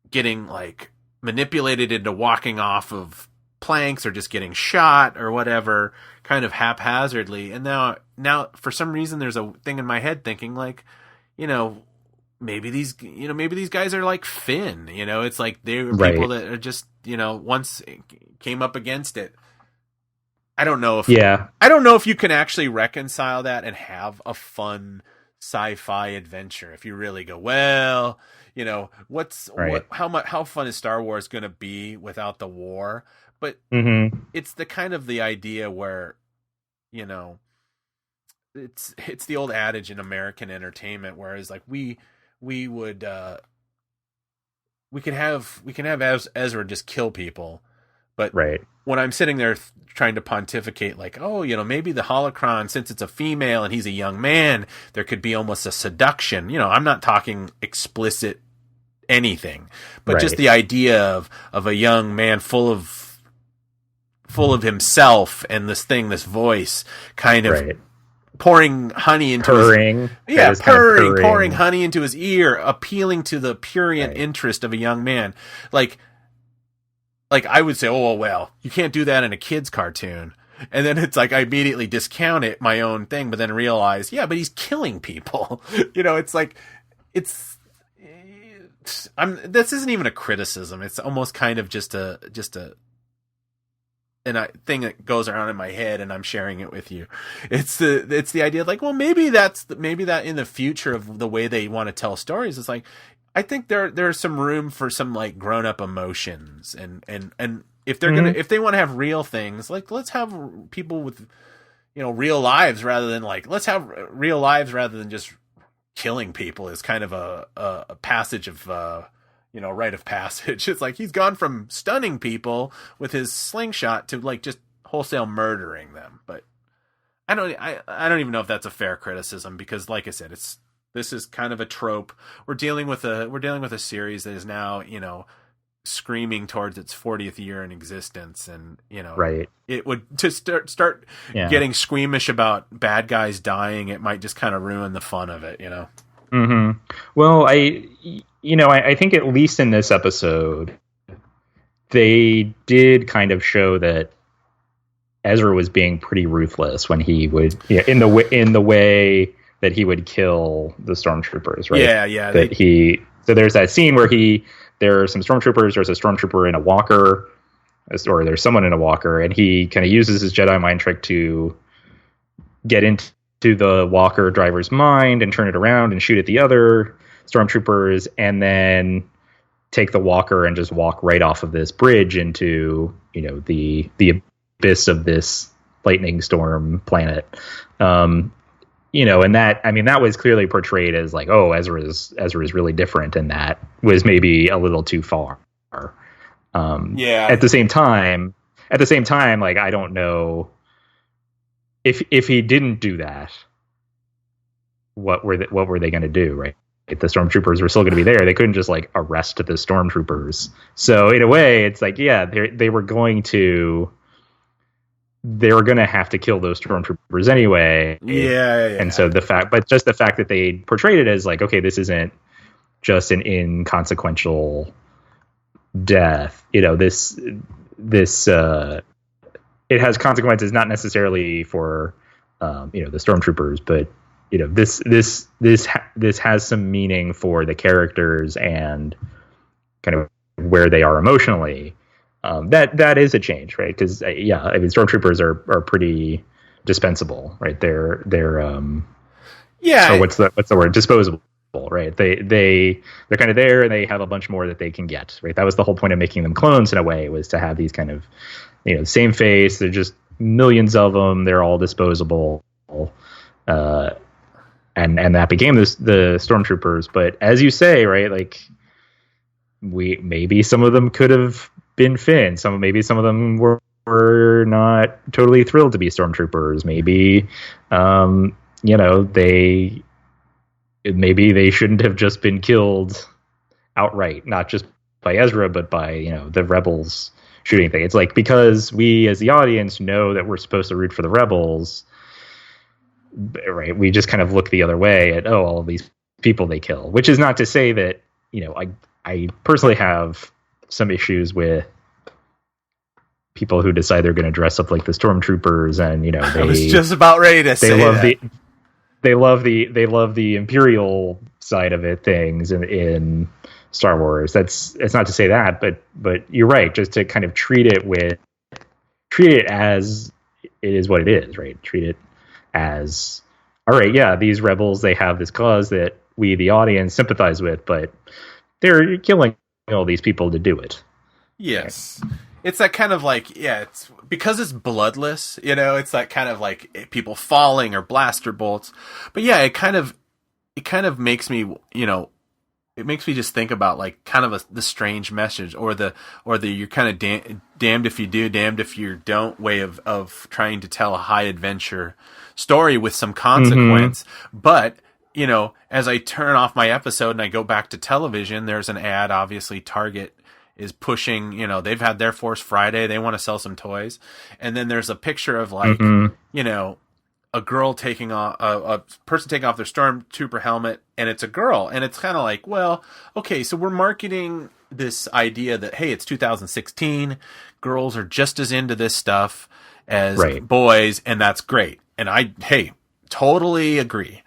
getting like manipulated into walking off of planks or just getting shot or whatever, kind of haphazardly. And now for some reason there's a thing in my head thinking like, maybe these guys are like Finn, it's like they're people that are just, once came up against it. I don't know if you can actually reconcile that and have a fun sci-fi adventure. If you really go, well, how fun is Star Wars going to be without the war? But it's the kind of the idea where, it's the old adage in American entertainment, whereas like we can have Ezra just kill people, but when I'm sitting there trying to pontificate like, oh, maybe the holocron, since it's a female and he's a young man, there could be almost a seduction. I'm not talking explicit anything, but just the idea of a young man full of himself and this voice kind of pouring honey into pouring honey into his ear, appealing to the prurient interest of a young man. Like I would say, oh, well, you can't do that in a kid's cartoon. And then it's like, I immediately discount it, my own thing, but then realize, but he's killing people. It's like, this isn't even a criticism. It's almost kind of just a thing that goes around in my head, and I'm sharing it with you. It's the idea of like, well, maybe that in the future of the way they want to tell stories, it's like, I think there's some room for some like grown up emotions, and if they're if they want to have real things, like let's have people with real lives rather than just killing people is kind of a passage of rite of passage. It's like he's gone from stunning people with his slingshot to like just wholesale murdering them. But I don't even know if that's a fair criticism, because like I said, this is kind of a trope. We're dealing with a series that is now, screaming towards its 40th year in existence, and it would to start getting squeamish about bad guys dying. It might just kind of ruin the fun of it, Well, I think at least in this episode, they did kind of show that Ezra was being pretty ruthless when he would, in the way that he would kill the stormtroopers, right? Yeah. So there's that scene where there are some stormtroopers. There's a stormtrooper in a walker, or there's someone in a walker, and he kind of uses his Jedi mind trick to get into the walker driver's mind and turn it around and shoot at the other stormtroopers, and then take the walker and just walk right off of this bridge into the abyss of this lightning storm planet. And that was clearly portrayed as like, oh, Ezra is really different, and that was maybe a little too far. At the same time, like, I don't know if he didn't do that, what were they going to do, right? If the stormtroopers were still going to be there, they couldn't just like arrest the stormtroopers. So in a way, it's like, they were going to have to kill those stormtroopers anyway. And so the fact that they portrayed it as like, okay, this isn't just an inconsequential death. This it has consequences, not necessarily for the stormtroopers, but this has some meaning for the characters and kind of where they are emotionally. That is a change, right? Because stormtroopers are pretty dispensable, right? They're Yeah. or what's the word? Disposable, right? They're kind of there, and they have a bunch more that they can get, right? That was the whole point of making them clones in a way, was to have these kind of, same face. They're just millions of them. They're all disposable, and that became the stormtroopers. But as you say, right, like maybe some of them could have been Finn. Maybe some of them were not totally thrilled to be stormtroopers. Maybe maybe they shouldn't have just been killed outright, not just by Ezra, but by the rebels shooting thing. It's like, because we as the audience know that we're supposed to root for the rebels, right? We just kind of look the other way at all of these people they kill, which is not to say that I personally have some issues with people who decide they're going to dress up like the stormtroopers, and I was just about ready to say that. They love the Imperial side of things in Star Wars. It's not to say that, but you're right. Just to kind of treat it as it is what it is, right? Treat it as, all right, yeah, these rebels, they have this cause that we, the audience, sympathize with, but they're killing all these people to do it. Yes. Right? It's that kind of like, it's because it's bloodless, it's that kind of like people falling or blaster bolts. But yeah, it kind of makes me, it makes me just think about like kind of the strange message or the you're kind of damned if you do, damned if you don't way of trying to tell a high adventure story with some consequence. Mm-hmm. But, as I turn off my episode and I go back to television, there's an ad, obviously Target is pushing, they've had their Force Friday. They want to sell some toys. And then there's a picture of like, a girl taking off, a person taking off their stormtrooper helmet, and it's a girl. And it's kind of like, well, okay, so we're marketing this idea that, hey, it's 2016. Girls are just as into this stuff as boys. And that's great. And hey, totally agree.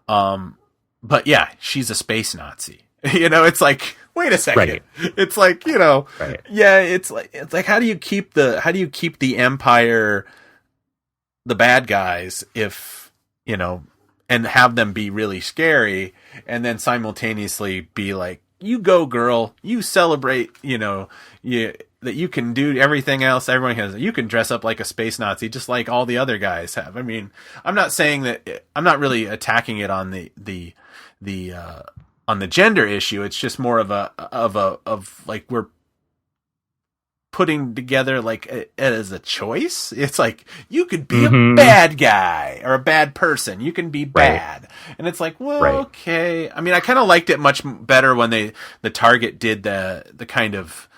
But yeah, she's a space Nazi. It's like, wait a second. Right. It's like, yeah, it's like, how do you keep the Empire, the bad guys, if, and have them be really scary, and then simultaneously be like, you go girl, you celebrate, that you can do everything else. Everyone has, you can dress up like a space Nazi, just like all the other guys have. I mean, I'm not saying that, I'm not really attacking it on the on the gender issue. It's just more of like we're putting together like it as a choice. It's like you could be a bad guy or a bad person. You can be bad, and it's like, well, okay. I mean, I kind of liked it much better when the Target did the kind of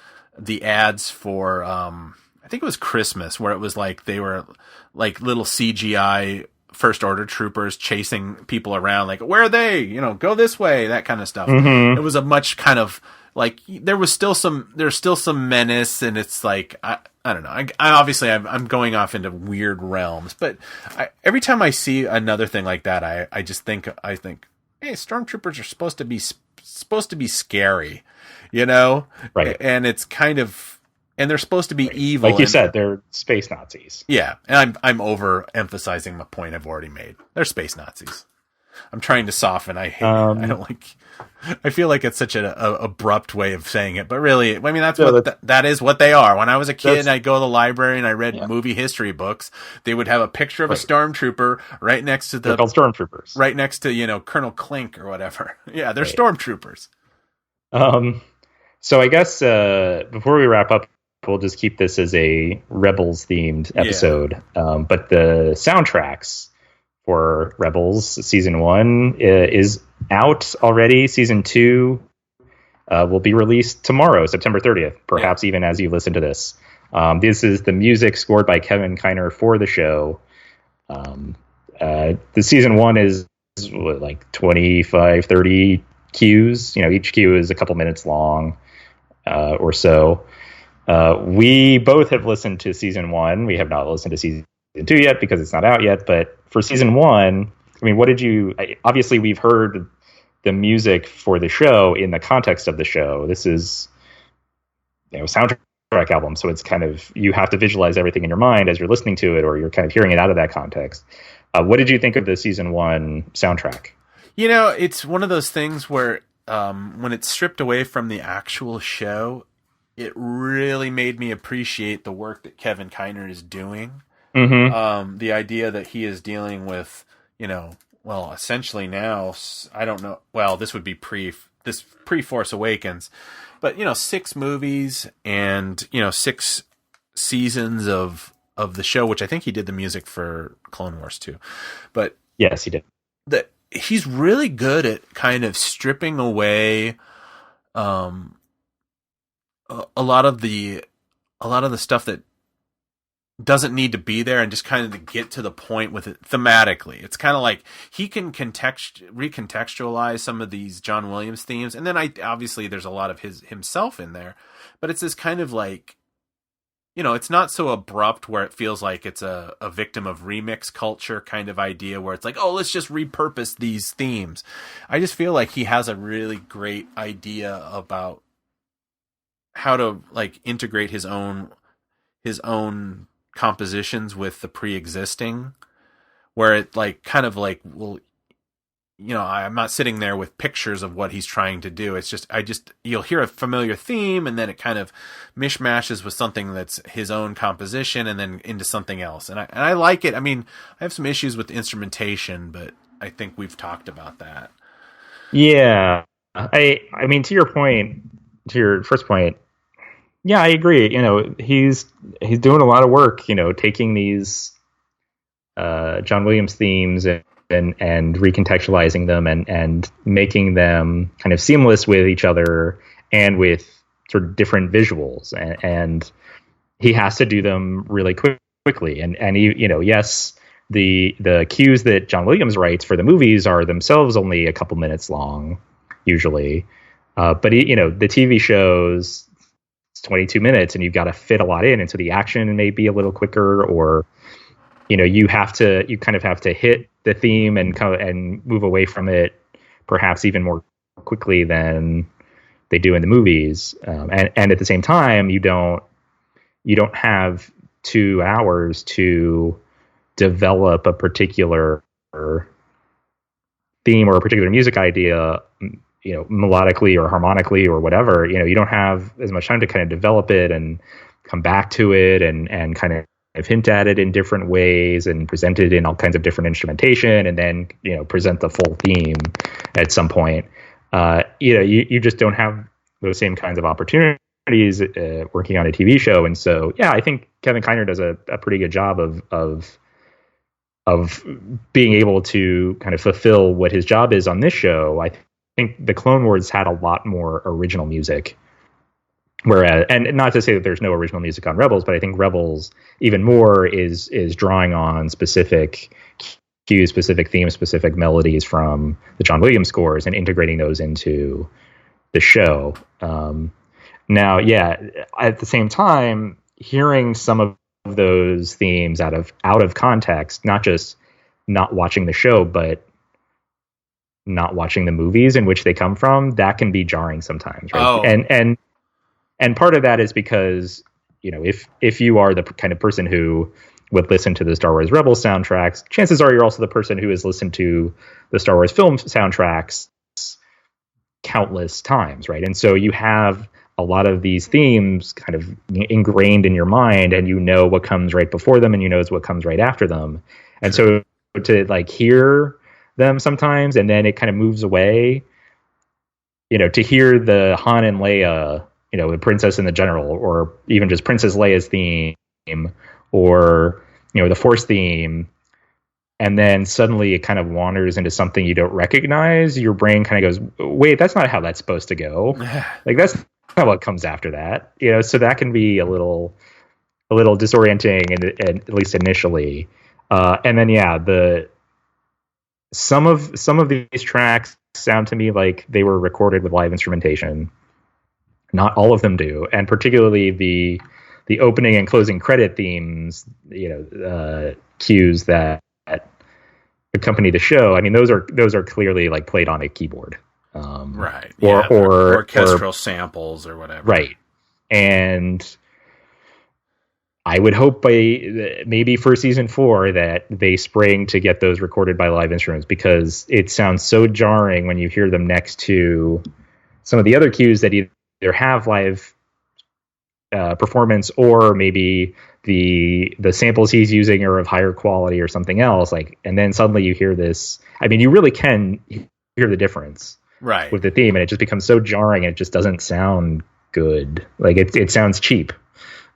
the ads for I think it was Christmas, where it was like they were like little CGI First Order troopers chasing people around, like, where are they? Go this way, that kind of stuff. It was a much kind of like, there's still some menace, and it's like, I don't know. I obviously I'm going off into weird realms, but every time I see another thing like that, I think, hey, stormtroopers are supposed to be scary, right? And it's kind of, and they're supposed to be evil. Like you said, they're space Nazis. Yeah, and I'm overemphasizing the point I've already made. They're space Nazis. I'm trying to soften. I hate it. I don't like. I feel like it's such an abrupt way of saying it, but really, I mean, that is what they are. When I was a kid and I'd go to the library and I read movie history books, they would have a picture of a stormtrooper right next to they're called stormtroopers, right next to Colonel Klink or whatever. Yeah, they're stormtroopers. So I guess before we wrap up, we'll just keep this as a Rebels themed episode. But the soundtracks for Rebels season 1 is out already. Season 2 will be released tomorrow, September 30th, perhaps even as you listen to this. This is the music scored by Kevin Kiner for the show. The season 1 is like 25, 30 cues. Each cue is a couple minutes long or so. We both have listened to season 1. We have not listened to season 2 yet because it's not out yet. But for season 1, I mean, what did you? Obviously, we've heard the music for the show in the context of the show. This is, soundtrack soundtrack album, so it's kind of, you have to visualize everything in your mind as you're listening to it, or you're kind of hearing it out of that context. What did you think of the season 1 soundtrack? You know, it's one of those things where when it's stripped away from the actual show, it really made me appreciate the work that Kevin Kiner is doing. Mm-hmm. The idea that he is dealing with, well, essentially now, I don't know. Well, this would be pre Force Awakens, but 6 movies and 6 seasons of the show, which I think he did the music for Clone Wars too. But yes, he did. That he's really good at kind of stripping away a lot of the stuff that doesn't need to be there, and just kind of to get to the point with it thematically. It's kind of like he can recontextualize some of these John Williams themes, and then obviously there's a lot of himself in there, but it's this kind of like, it's not so abrupt where it feels like it's a victim of remix culture kind of idea where it's like, oh, let's just repurpose these themes. I just feel like he has a really great idea about how to like integrate his own compositions with the pre-existing, where it like kind of like, well, I'm not sitting there with pictures of what he's trying to do. It's just you'll hear a familiar theme, and then it kind of mishmashes with something that's his own composition, and then into something else. And I like it. I mean, I have some issues with the instrumentation, but I think we've talked about that. Yeah, I mean, to your first point, yeah, I agree. He's doing a lot of work, taking these John Williams themes and recontextualizing them and making them kind of seamless with each other and with sort of different visuals. And he has to do them really quickly. And yes, the cues that John Williams writes for the movies are themselves only a couple minutes long, usually. But the TV shows, 22 minutes, and you've got to fit a lot in, and so the action may be a little quicker, or you kind of have to hit the theme and move away from it perhaps even more quickly than they do in the movies, and at the same time you don't have 2 hours to develop a particular theme or a particular music idea, melodically or harmonically or whatever. You don't have as much time to kind of develop it and come back to it and kind of hint at it in different ways and present it in all kinds of different instrumentation, and then present the full theme at some point. You just don't have those same kinds of opportunities working on a TV show. And so, yeah, I think Kevin Kiner does a pretty good job of being able to kind of fulfill what his job is on this show. I think the Clone Wars had a lot more original music, whereas, and not to say that there's no original music on Rebels, but I think Rebels even more is drawing on specific cues, specific themes, specific melodies from the John Williams scores and integrating those into the show. Now, yeah, at the same time, hearing some of those themes out of context, not just not watching the show, but not watching the movies in which they come from, that can be jarring sometimes, right? Oh. And part of that is because, if you are the kind of person who would listen to the Star Wars Rebels soundtracks, chances are you're also the person who has listened to the Star Wars film soundtracks countless times, right? And so you have a lot of these themes kind of ingrained in your mind, and what comes right before them, and what comes right after them. And so to like hear them sometimes, and then it kind of moves away, to hear the Han and Leia, the Princess and the General, or even just Princess Leia's theme, or the Force theme, and then suddenly it kind of wanders into something you don't recognize, your brain kind of goes, wait, that's not how that's supposed to go. Like, that's not what comes after that. So that can be a little disorienting, and at least initially. And then, yeah, some of these tracks sound to me like they were recorded with live instrumentation. Not all of them do, and particularly the opening and closing credit themes, cues that accompany the show. I mean, those are clearly like played on a keyboard, right? Or orchestral samples or whatever, right? And I would hope by maybe for season 4 that they spring to get those recorded by live instruments, because it sounds so jarring when you hear them next to some of the other cues that either have live performance, or maybe the samples he's using are of higher quality or something else. Like, and then suddenly you hear this. I mean, you really can hear the difference right with the theme, and it just becomes so jarring, and it just doesn't sound good. Like it sounds cheap.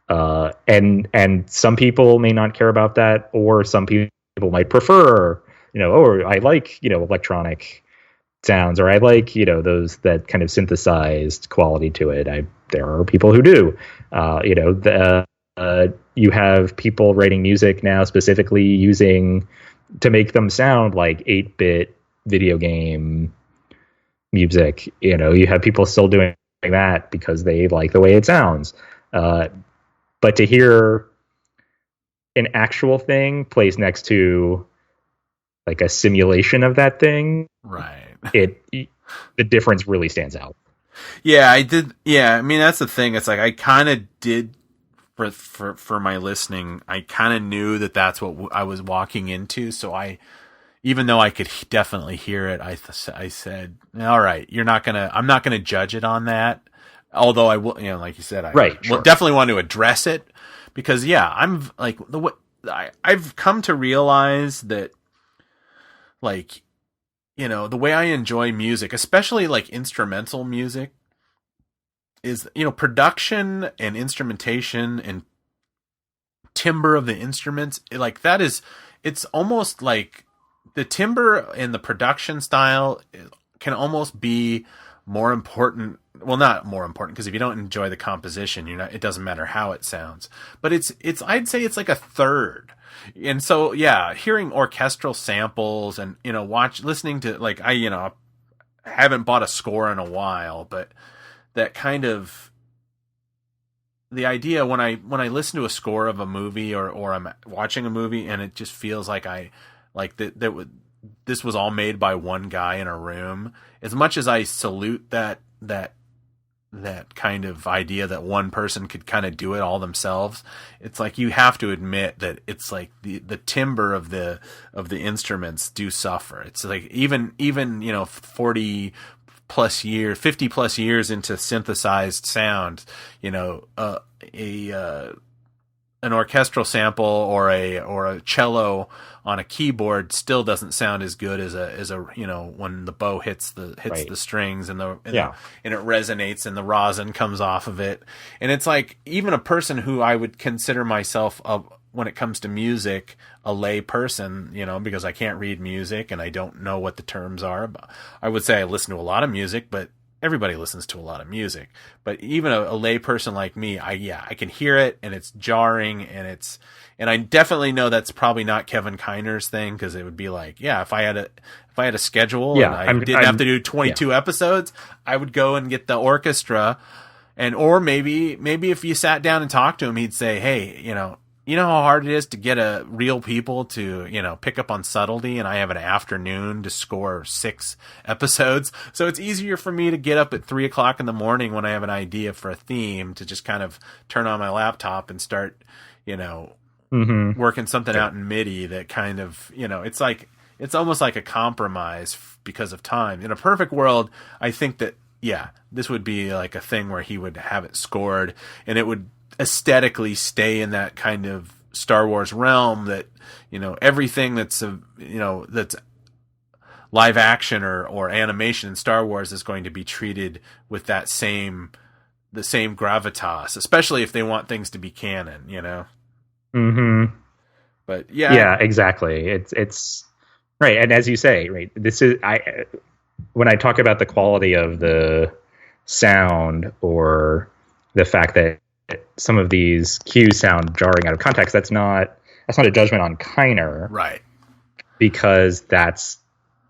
And some people may not care about that, or some people might prefer, or I like, electronic sounds, or I like, those that kind of synthesized quality to it. There are people who do. You have people writing music now specifically using to make them sound like 8-bit video game music. You have people still doing that because they like the way it sounds. But to hear an actual thing placed next to like a simulation of that thing, right, the difference really stands out. Yeah, I did. Yeah, I mean, that's the thing. It's like I kind of did for my listening. I kind of knew that that's what I was walking into. So even though I could definitely hear it, I said, all right, I'm not gonna judge it on that. Although I will, like you said, will definitely want to address it, because I'm like I've come to realize that, like, the way I enjoy music, especially like instrumental music, is, production and instrumentation and timbre of the instruments. Like that it's almost like the timbre and the production style can almost be more important. Well, not more important, because if you don't enjoy the composition, it doesn't matter how it sounds. But I'd say it's like a third. And so, hearing orchestral samples and, listening to, like, I haven't bought a score in a while, but that kind of, the idea when I listen to a score of a movie, or I'm watching a movie and it just feels like this was all made by one guy in a room, as much as I salute that kind of idea that one person could kind of do it all themselves, it's like you have to admit that it's like the timbre of the instruments do suffer. It's like even 40 plus years, 50 plus years into synthesized sound, an orchestral sample or a cello on a keyboard still doesn't sound as good as a when the bow hits right. the strings and and it resonates and the rosin comes off of it. And it's like, even a person who I would consider myself when it comes to music, a lay person, because I can't read music and I don't know what the terms are. I would say I listen to a lot of music, but everybody listens to a lot of music. But even a lay person like me, I can hear it, and it's jarring, and I definitely know that's probably not Kevin Kiner's thing, because it would be like, if I had a schedule and I didn't have to do 22 episodes, I would go and get the orchestra, or maybe if you sat down and talked to him, he'd say, hey, you know how hard it is to get real people to, pick up on subtlety, and I have an afternoon to score 6 episodes. So it's easier for me to get up at 3:00 in the morning when I have an idea for a theme, to just kind of turn on my laptop and start, working something out in MIDI that kind of, it's almost like a compromise because of time. In a perfect world, I think that, this would be like a thing where he would have it scored, and it would aesthetically stay in that kind of Star Wars realm, that everything that's that's live action or animation in Star Wars is going to be treated with the same gravitas, especially if they want things to be canon, But exactly. It's right, and as you say, right, this is when I talk about the quality of the sound, or the fact that some of these cues sound jarring out of context, that's not a judgment on Kiner, right? Because that's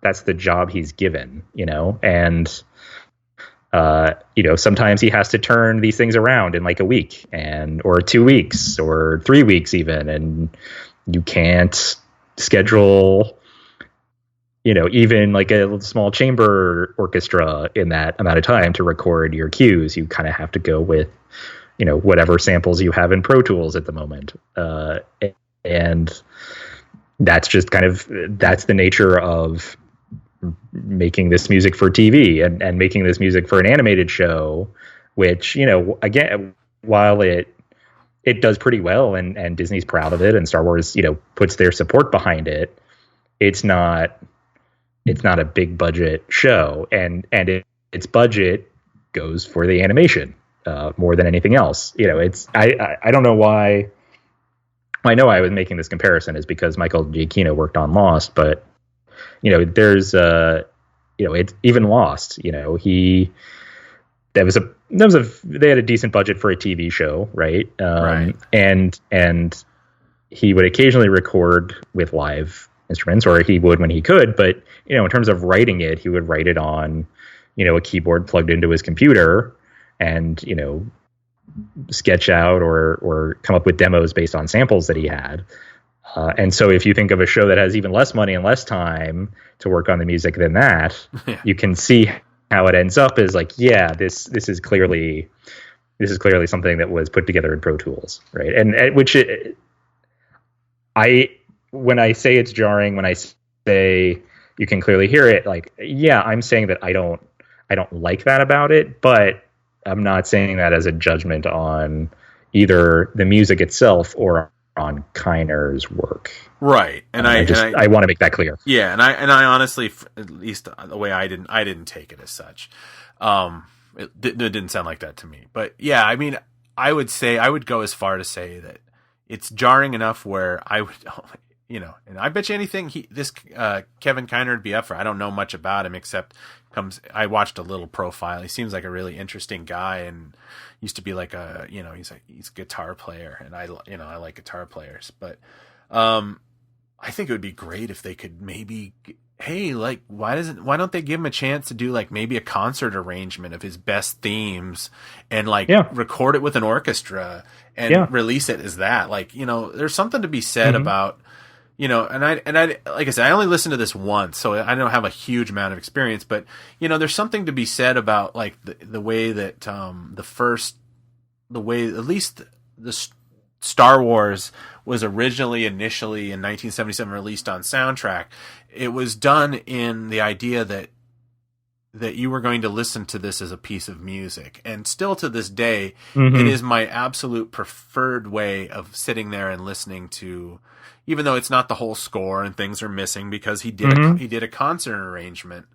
the job he's given, and sometimes he has to turn these things around in like a week, or 2 weeks, or 3 weeks even, and you can't schedule even like a small chamber orchestra in that amount of time to record your cues. You kind of have to go with whatever samples you have in Pro Tools at the moment. And that's just that's the nature of making this music for TV and making this music for an animated show, which, again, while it does pretty well and Disney's proud of it and Star Wars, puts their support behind it, it's not a big budget show, and its budget goes for the animation more than anything else. I don't know why. I know I was making this comparison is because Michael Giacchino worked on Lost, but there's it's even Lost. They had a decent budget for a TV show, right? Right. And he would occasionally record with live instruments, or he would when he could. But in terms of writing it, he would write it on a keyboard plugged into his computer, and sketch out or come up with demos based on samples that he had. And so if you think of a show that has even less money and less time to work on the music than that, you can see how it ends up is like, this is clearly something that was put together in Pro Tools, right? And when I say it's jarring, when I say you can clearly hear it, like, I'm saying that I don't like that about it, but I'm not saying that as a judgment on either the music itself or on Kiner's work. Right. And I want to make that clear. Yeah. And I honestly, at least the way I didn't take it as such. It didn't sound like that to me, but yeah, I mean, I would go as far to say that it's jarring enough where I would, and I bet you anything Kevin Kiner would be up for. I don't know much about him except I watched a little profile. He seems like a really interesting guy and used to be like he's a guitar player, and I like guitar players, but I think it would be great if they could maybe, hey, like, why don't they give him a chance to do like maybe a concert arrangement of his best themes and record it with an orchestra and release it as that. Like, there's something to be said about, and I like I said, I only listened to this once, so I don't have a huge amount of experience, but there's something to be said about like the way that at least the Star Wars was initially in 1977 released on soundtrack. It was done in the idea that you were going to listen to this as a piece of music, and still to this day, it is my absolute preferred way of sitting there and listening to. Even though it's not the whole score and things are missing, because he did a concert arrangement,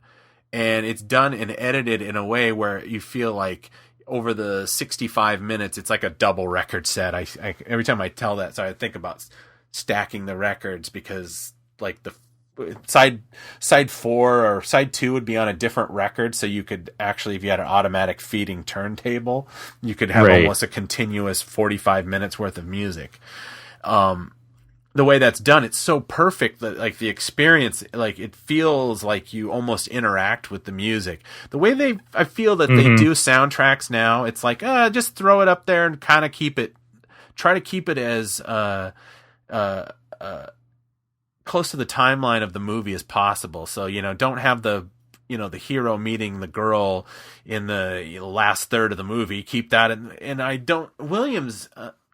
and it's done and edited in a way where you feel like over the 65 minutes, it's like a double record set. I every time I tell that, so I think about stacking the records, because like the side 4 or side 2 would be on a different record. So you could actually, if you had an automatic feeding turntable, you could have almost a continuous 45 minutes worth of music. The way that's done, it's so perfect that like the experience, like it feels like you almost interact with the music. The way I feel that they do soundtracks now, it's like, just throw it up there and kind of try to keep it as close to the timeline of the movie as possible. So, don't have the hero meeting the girl in the last third of the movie. Keep that Williams,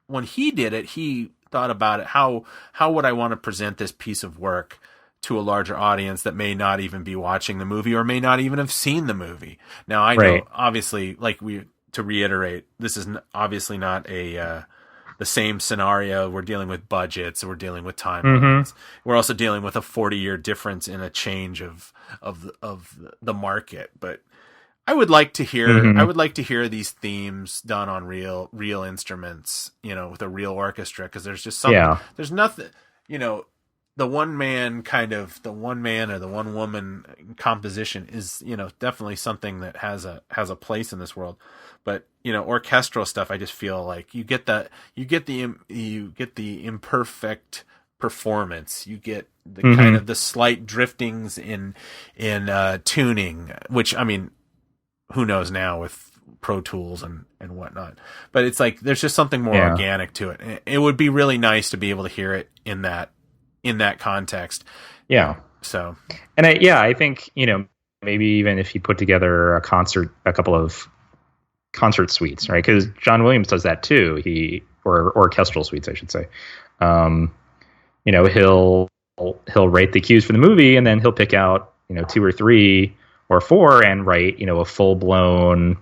when he did it, he thought about it. How would I want to present this piece of work to a larger audience that may not even be watching the movie or may not even have seen the movie? Now, I know, obviously, to reiterate, this is obviously not the same scenario. We're dealing with budgets, we're dealing with timelines. We're also dealing with a 40-year difference in a change of the market. But I would like to hear these themes done on real instruments, with a real orchestra, because there's just something. There's nothing, the one man or the one woman composition is, definitely something that has a place in this world. But, orchestral stuff, I just feel like you get the imperfect performance. You get the kind of the slight driftings in tuning, which, I mean, who knows now with Pro Tools and whatnot, but it's like, there's just something more organic to it. It would be really nice to be able to hear it in that context. Yeah. So, and I think, maybe even if you put together a concert, a couple of concert suites, right? Because John Williams does that too. Or orchestral suites, I should say. He'll write the cues for the movie, and then he'll pick out 2 or 3 or 4 and write a full blown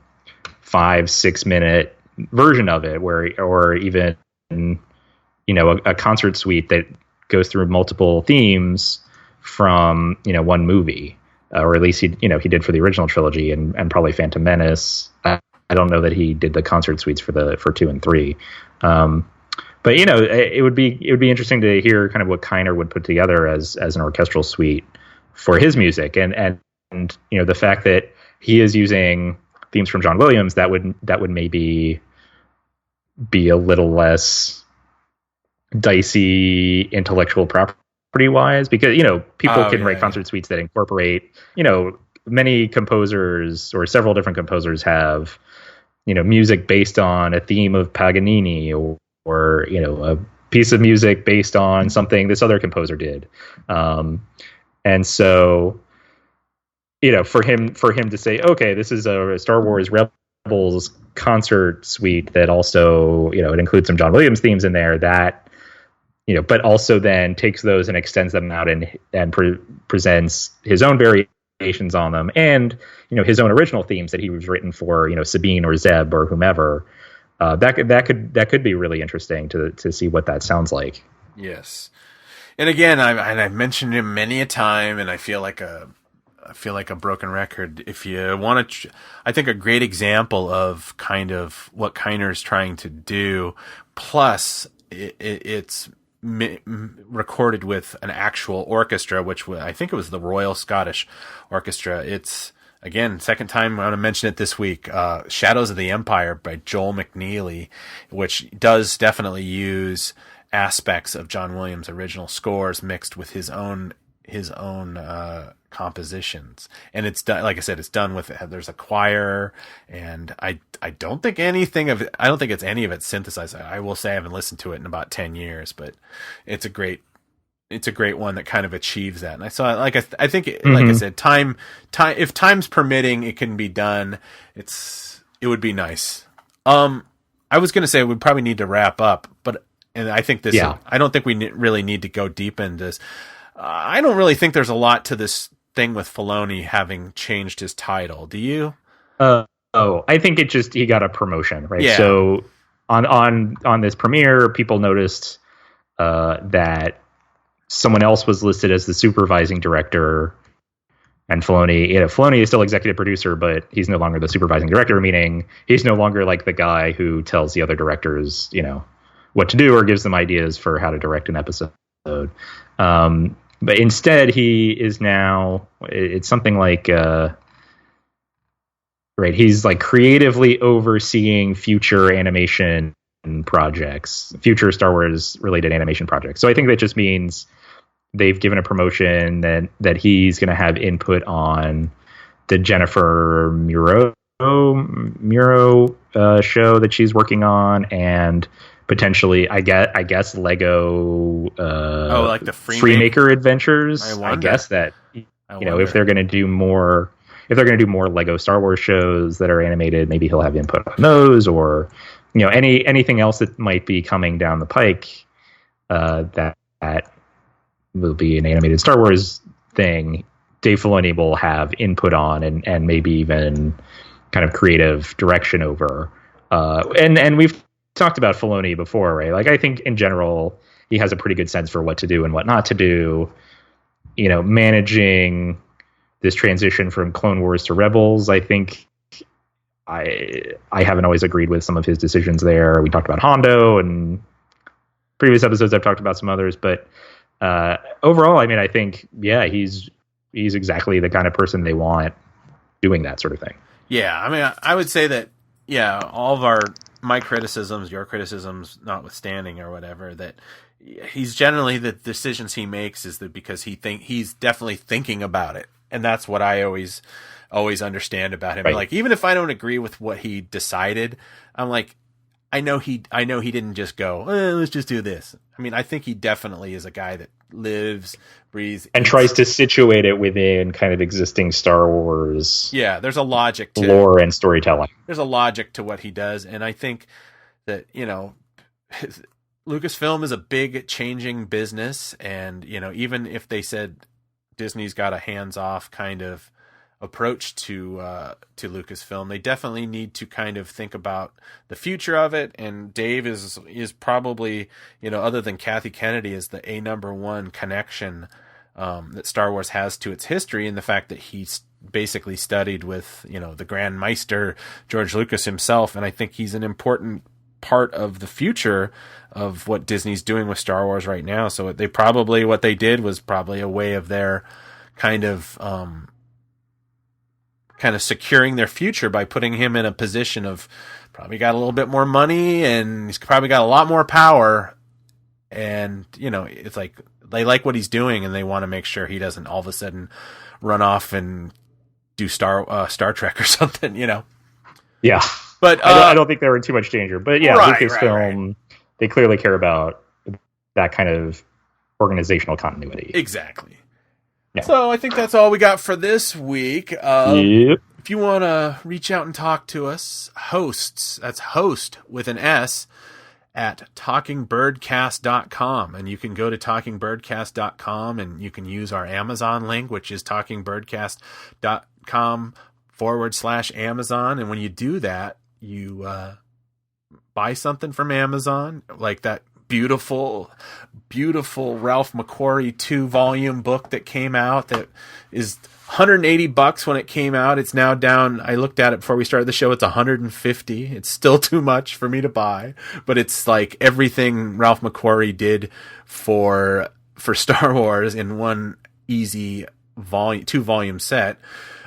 5-6 minute version of it, or even a concert suite that goes through multiple themes from one movie, or at least he did for the original trilogy and probably Phantom Menace. I don't know that he did the concert suites for 2 and 3. But it would be interesting to hear kind of what Kiner would put together as an orchestral suite for his music, and the fact that he is using themes from John Williams, that would maybe be a little less dicey intellectual property wise, because people can write concert suites that incorporate many composers, or several different composers have music based on a theme of Paganini, or a piece of music based on something this other composer did, and so for him to say, okay, this is a Star Wars Rebels concert suite that also it includes some John Williams themes in there, that but also then takes those and extends them out and presents his own variations on them, and his own original themes that he was written for Sabine or Zeb or whomever. That could be really interesting to see what that sounds like. Yes, and again, I've mentioned him many a time, and I feel like a broken record. If you want to, I think a great example of kind of what Kiner is trying to do, plus it's recorded with an actual orchestra, which I think it was the Royal Scottish Orchestra. It's, again, second time I want to mention it this week, Shadows of the Empire by Joel McNeely, which does definitely use aspects of John Williams' original scores mixed with his own compositions. And it's done, like I said, it's done with, there's a choir, and I don't think it's any of it synthesized. I will say I haven't listened to it in about 10 years, but it's a great one that kind of achieves that. And I saw, like I think, like I said, time, if time's permitting, it can be done. It would be nice. I was going to say we probably need to wrap up, and I think this, I don't think we really need to go deep into this. I don't really think there's a lot to this thing with Filoni having changed his title. Do you? I think he got a promotion, right? Yeah. So on this premiere, people noticed that someone else was listed as the supervising director, and Filoni is still executive producer, but he's no longer the supervising director, meaning he's no longer like the guy who tells the other directors, what to do or gives them ideas for how to direct an episode. But instead, he is now, it's something like, right, he's like creatively overseeing future animation projects, future Star Wars related animation projects. So I think that just means they've given a promotion that he's going to have input on the Jennifer Muro show that she's working on, and potentially, I guess Lego, like the Freemaker Adventures. I guess that if they're going to do more Lego Star Wars shows that are animated, maybe he'll have input on those, or anything else that might be coming down the pike that will be an animated Star Wars thing. Dave Filoni will have input on and maybe even kind of creative direction over. And we've talked about Filoni before, right? Like, I think in general, he has a pretty good sense for what to do and what not to do. Managing this transition from Clone Wars to Rebels, I think I haven't always agreed with some of his decisions there. We talked about Hondo, and previous episodes I've talked about some others, but overall, I mean, I think, he's exactly the kind of person they want doing that sort of thing. Yeah, I mean, I would say that, all of my criticisms, your criticisms notwithstanding or whatever, that he's generally, the decisions he makes is that because he's definitely thinking about it. And that's what I always understand about him. Right. Like, even if I don't agree with what he decided, I'm like, I know he didn't just go, let's just do this. I mean, I think he definitely is a guy that lives, breathes, and tries to situate it within kind of existing Star Wars. Yeah, there's a logic to lore and storytelling. There's a logic to what he does, and I think that Lucasfilm is a big changing business, and even if they said Disney's got a hands-off kind of approach to Lucasfilm, they definitely need to kind of think about the future of it. And Dave is probably, other than Kathy Kennedy, is the number one connection that Star Wars has to its history, and the fact that he's basically studied with the Grand Meister George Lucas himself. And I think he's an important part of the future of what Disney's doing with Star Wars right now. So what they did was probably a way of their kind of securing their future by putting him in a position of probably got a little bit more money, and he's probably got a lot more power. And, it's like they like what he's doing, and they want to make sure he doesn't all of a sudden run off and do Star Trek or something, Yeah. But I don't think they're in too much danger. But yeah, Lucasfilm, right. They clearly care about that kind of organizational continuity. Exactly. Yeah. So I think that's all we got for this week. Yep. If you want to reach out and talk to us, that's host with an S, at talkingbirdcast.com. And you can go to talkingbirdcast.com and you can use our Amazon link, which is talkingbirdcast.com/Amazon. And when you do that, you buy something from Amazon, like that beautiful Ralph McQuarrie 2-volume book that came out that is $180 when it came out. It's now down. I looked at it before we started the show. It's $150. It's still too much for me to buy, but it's like everything Ralph McQuarrie did for Star Wars in one easy 2-volume set.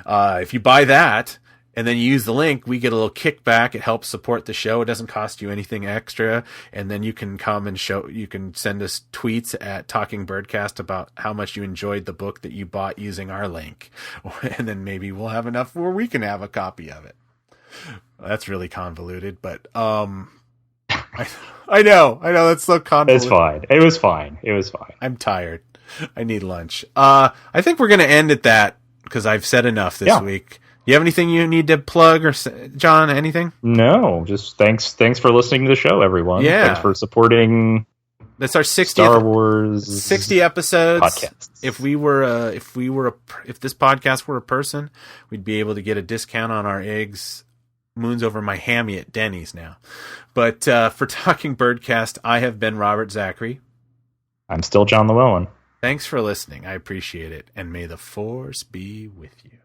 If you buy that and then you use the link, we get a little kickback. It helps support the show. It doesn't cost you anything extra. And then you can come and you can send us tweets at Talking Birdcast about how much you enjoyed the book that you bought using our link. And then maybe we'll have enough where we can have a copy of it. That's really convoluted, but I know that's so convoluted. It's fine. It was fine. I'm tired. I need lunch. I think we're going to end at that because I've said enough this week. You have anything you need to plug, or John? Anything? No, just thanks for listening to the show, everyone. Yeah, thanks for supporting. That's our 60th Star Wars 60 episodes. Podcasts. If this podcast were a person, we'd be able to get a discount on our eggs. Moon's over my hammy at Denny's now. But for Talking Birdcast, I have been Robert Zachary. I'm still John Llewellyn. Thanks for listening. I appreciate it, and may the Force be with you.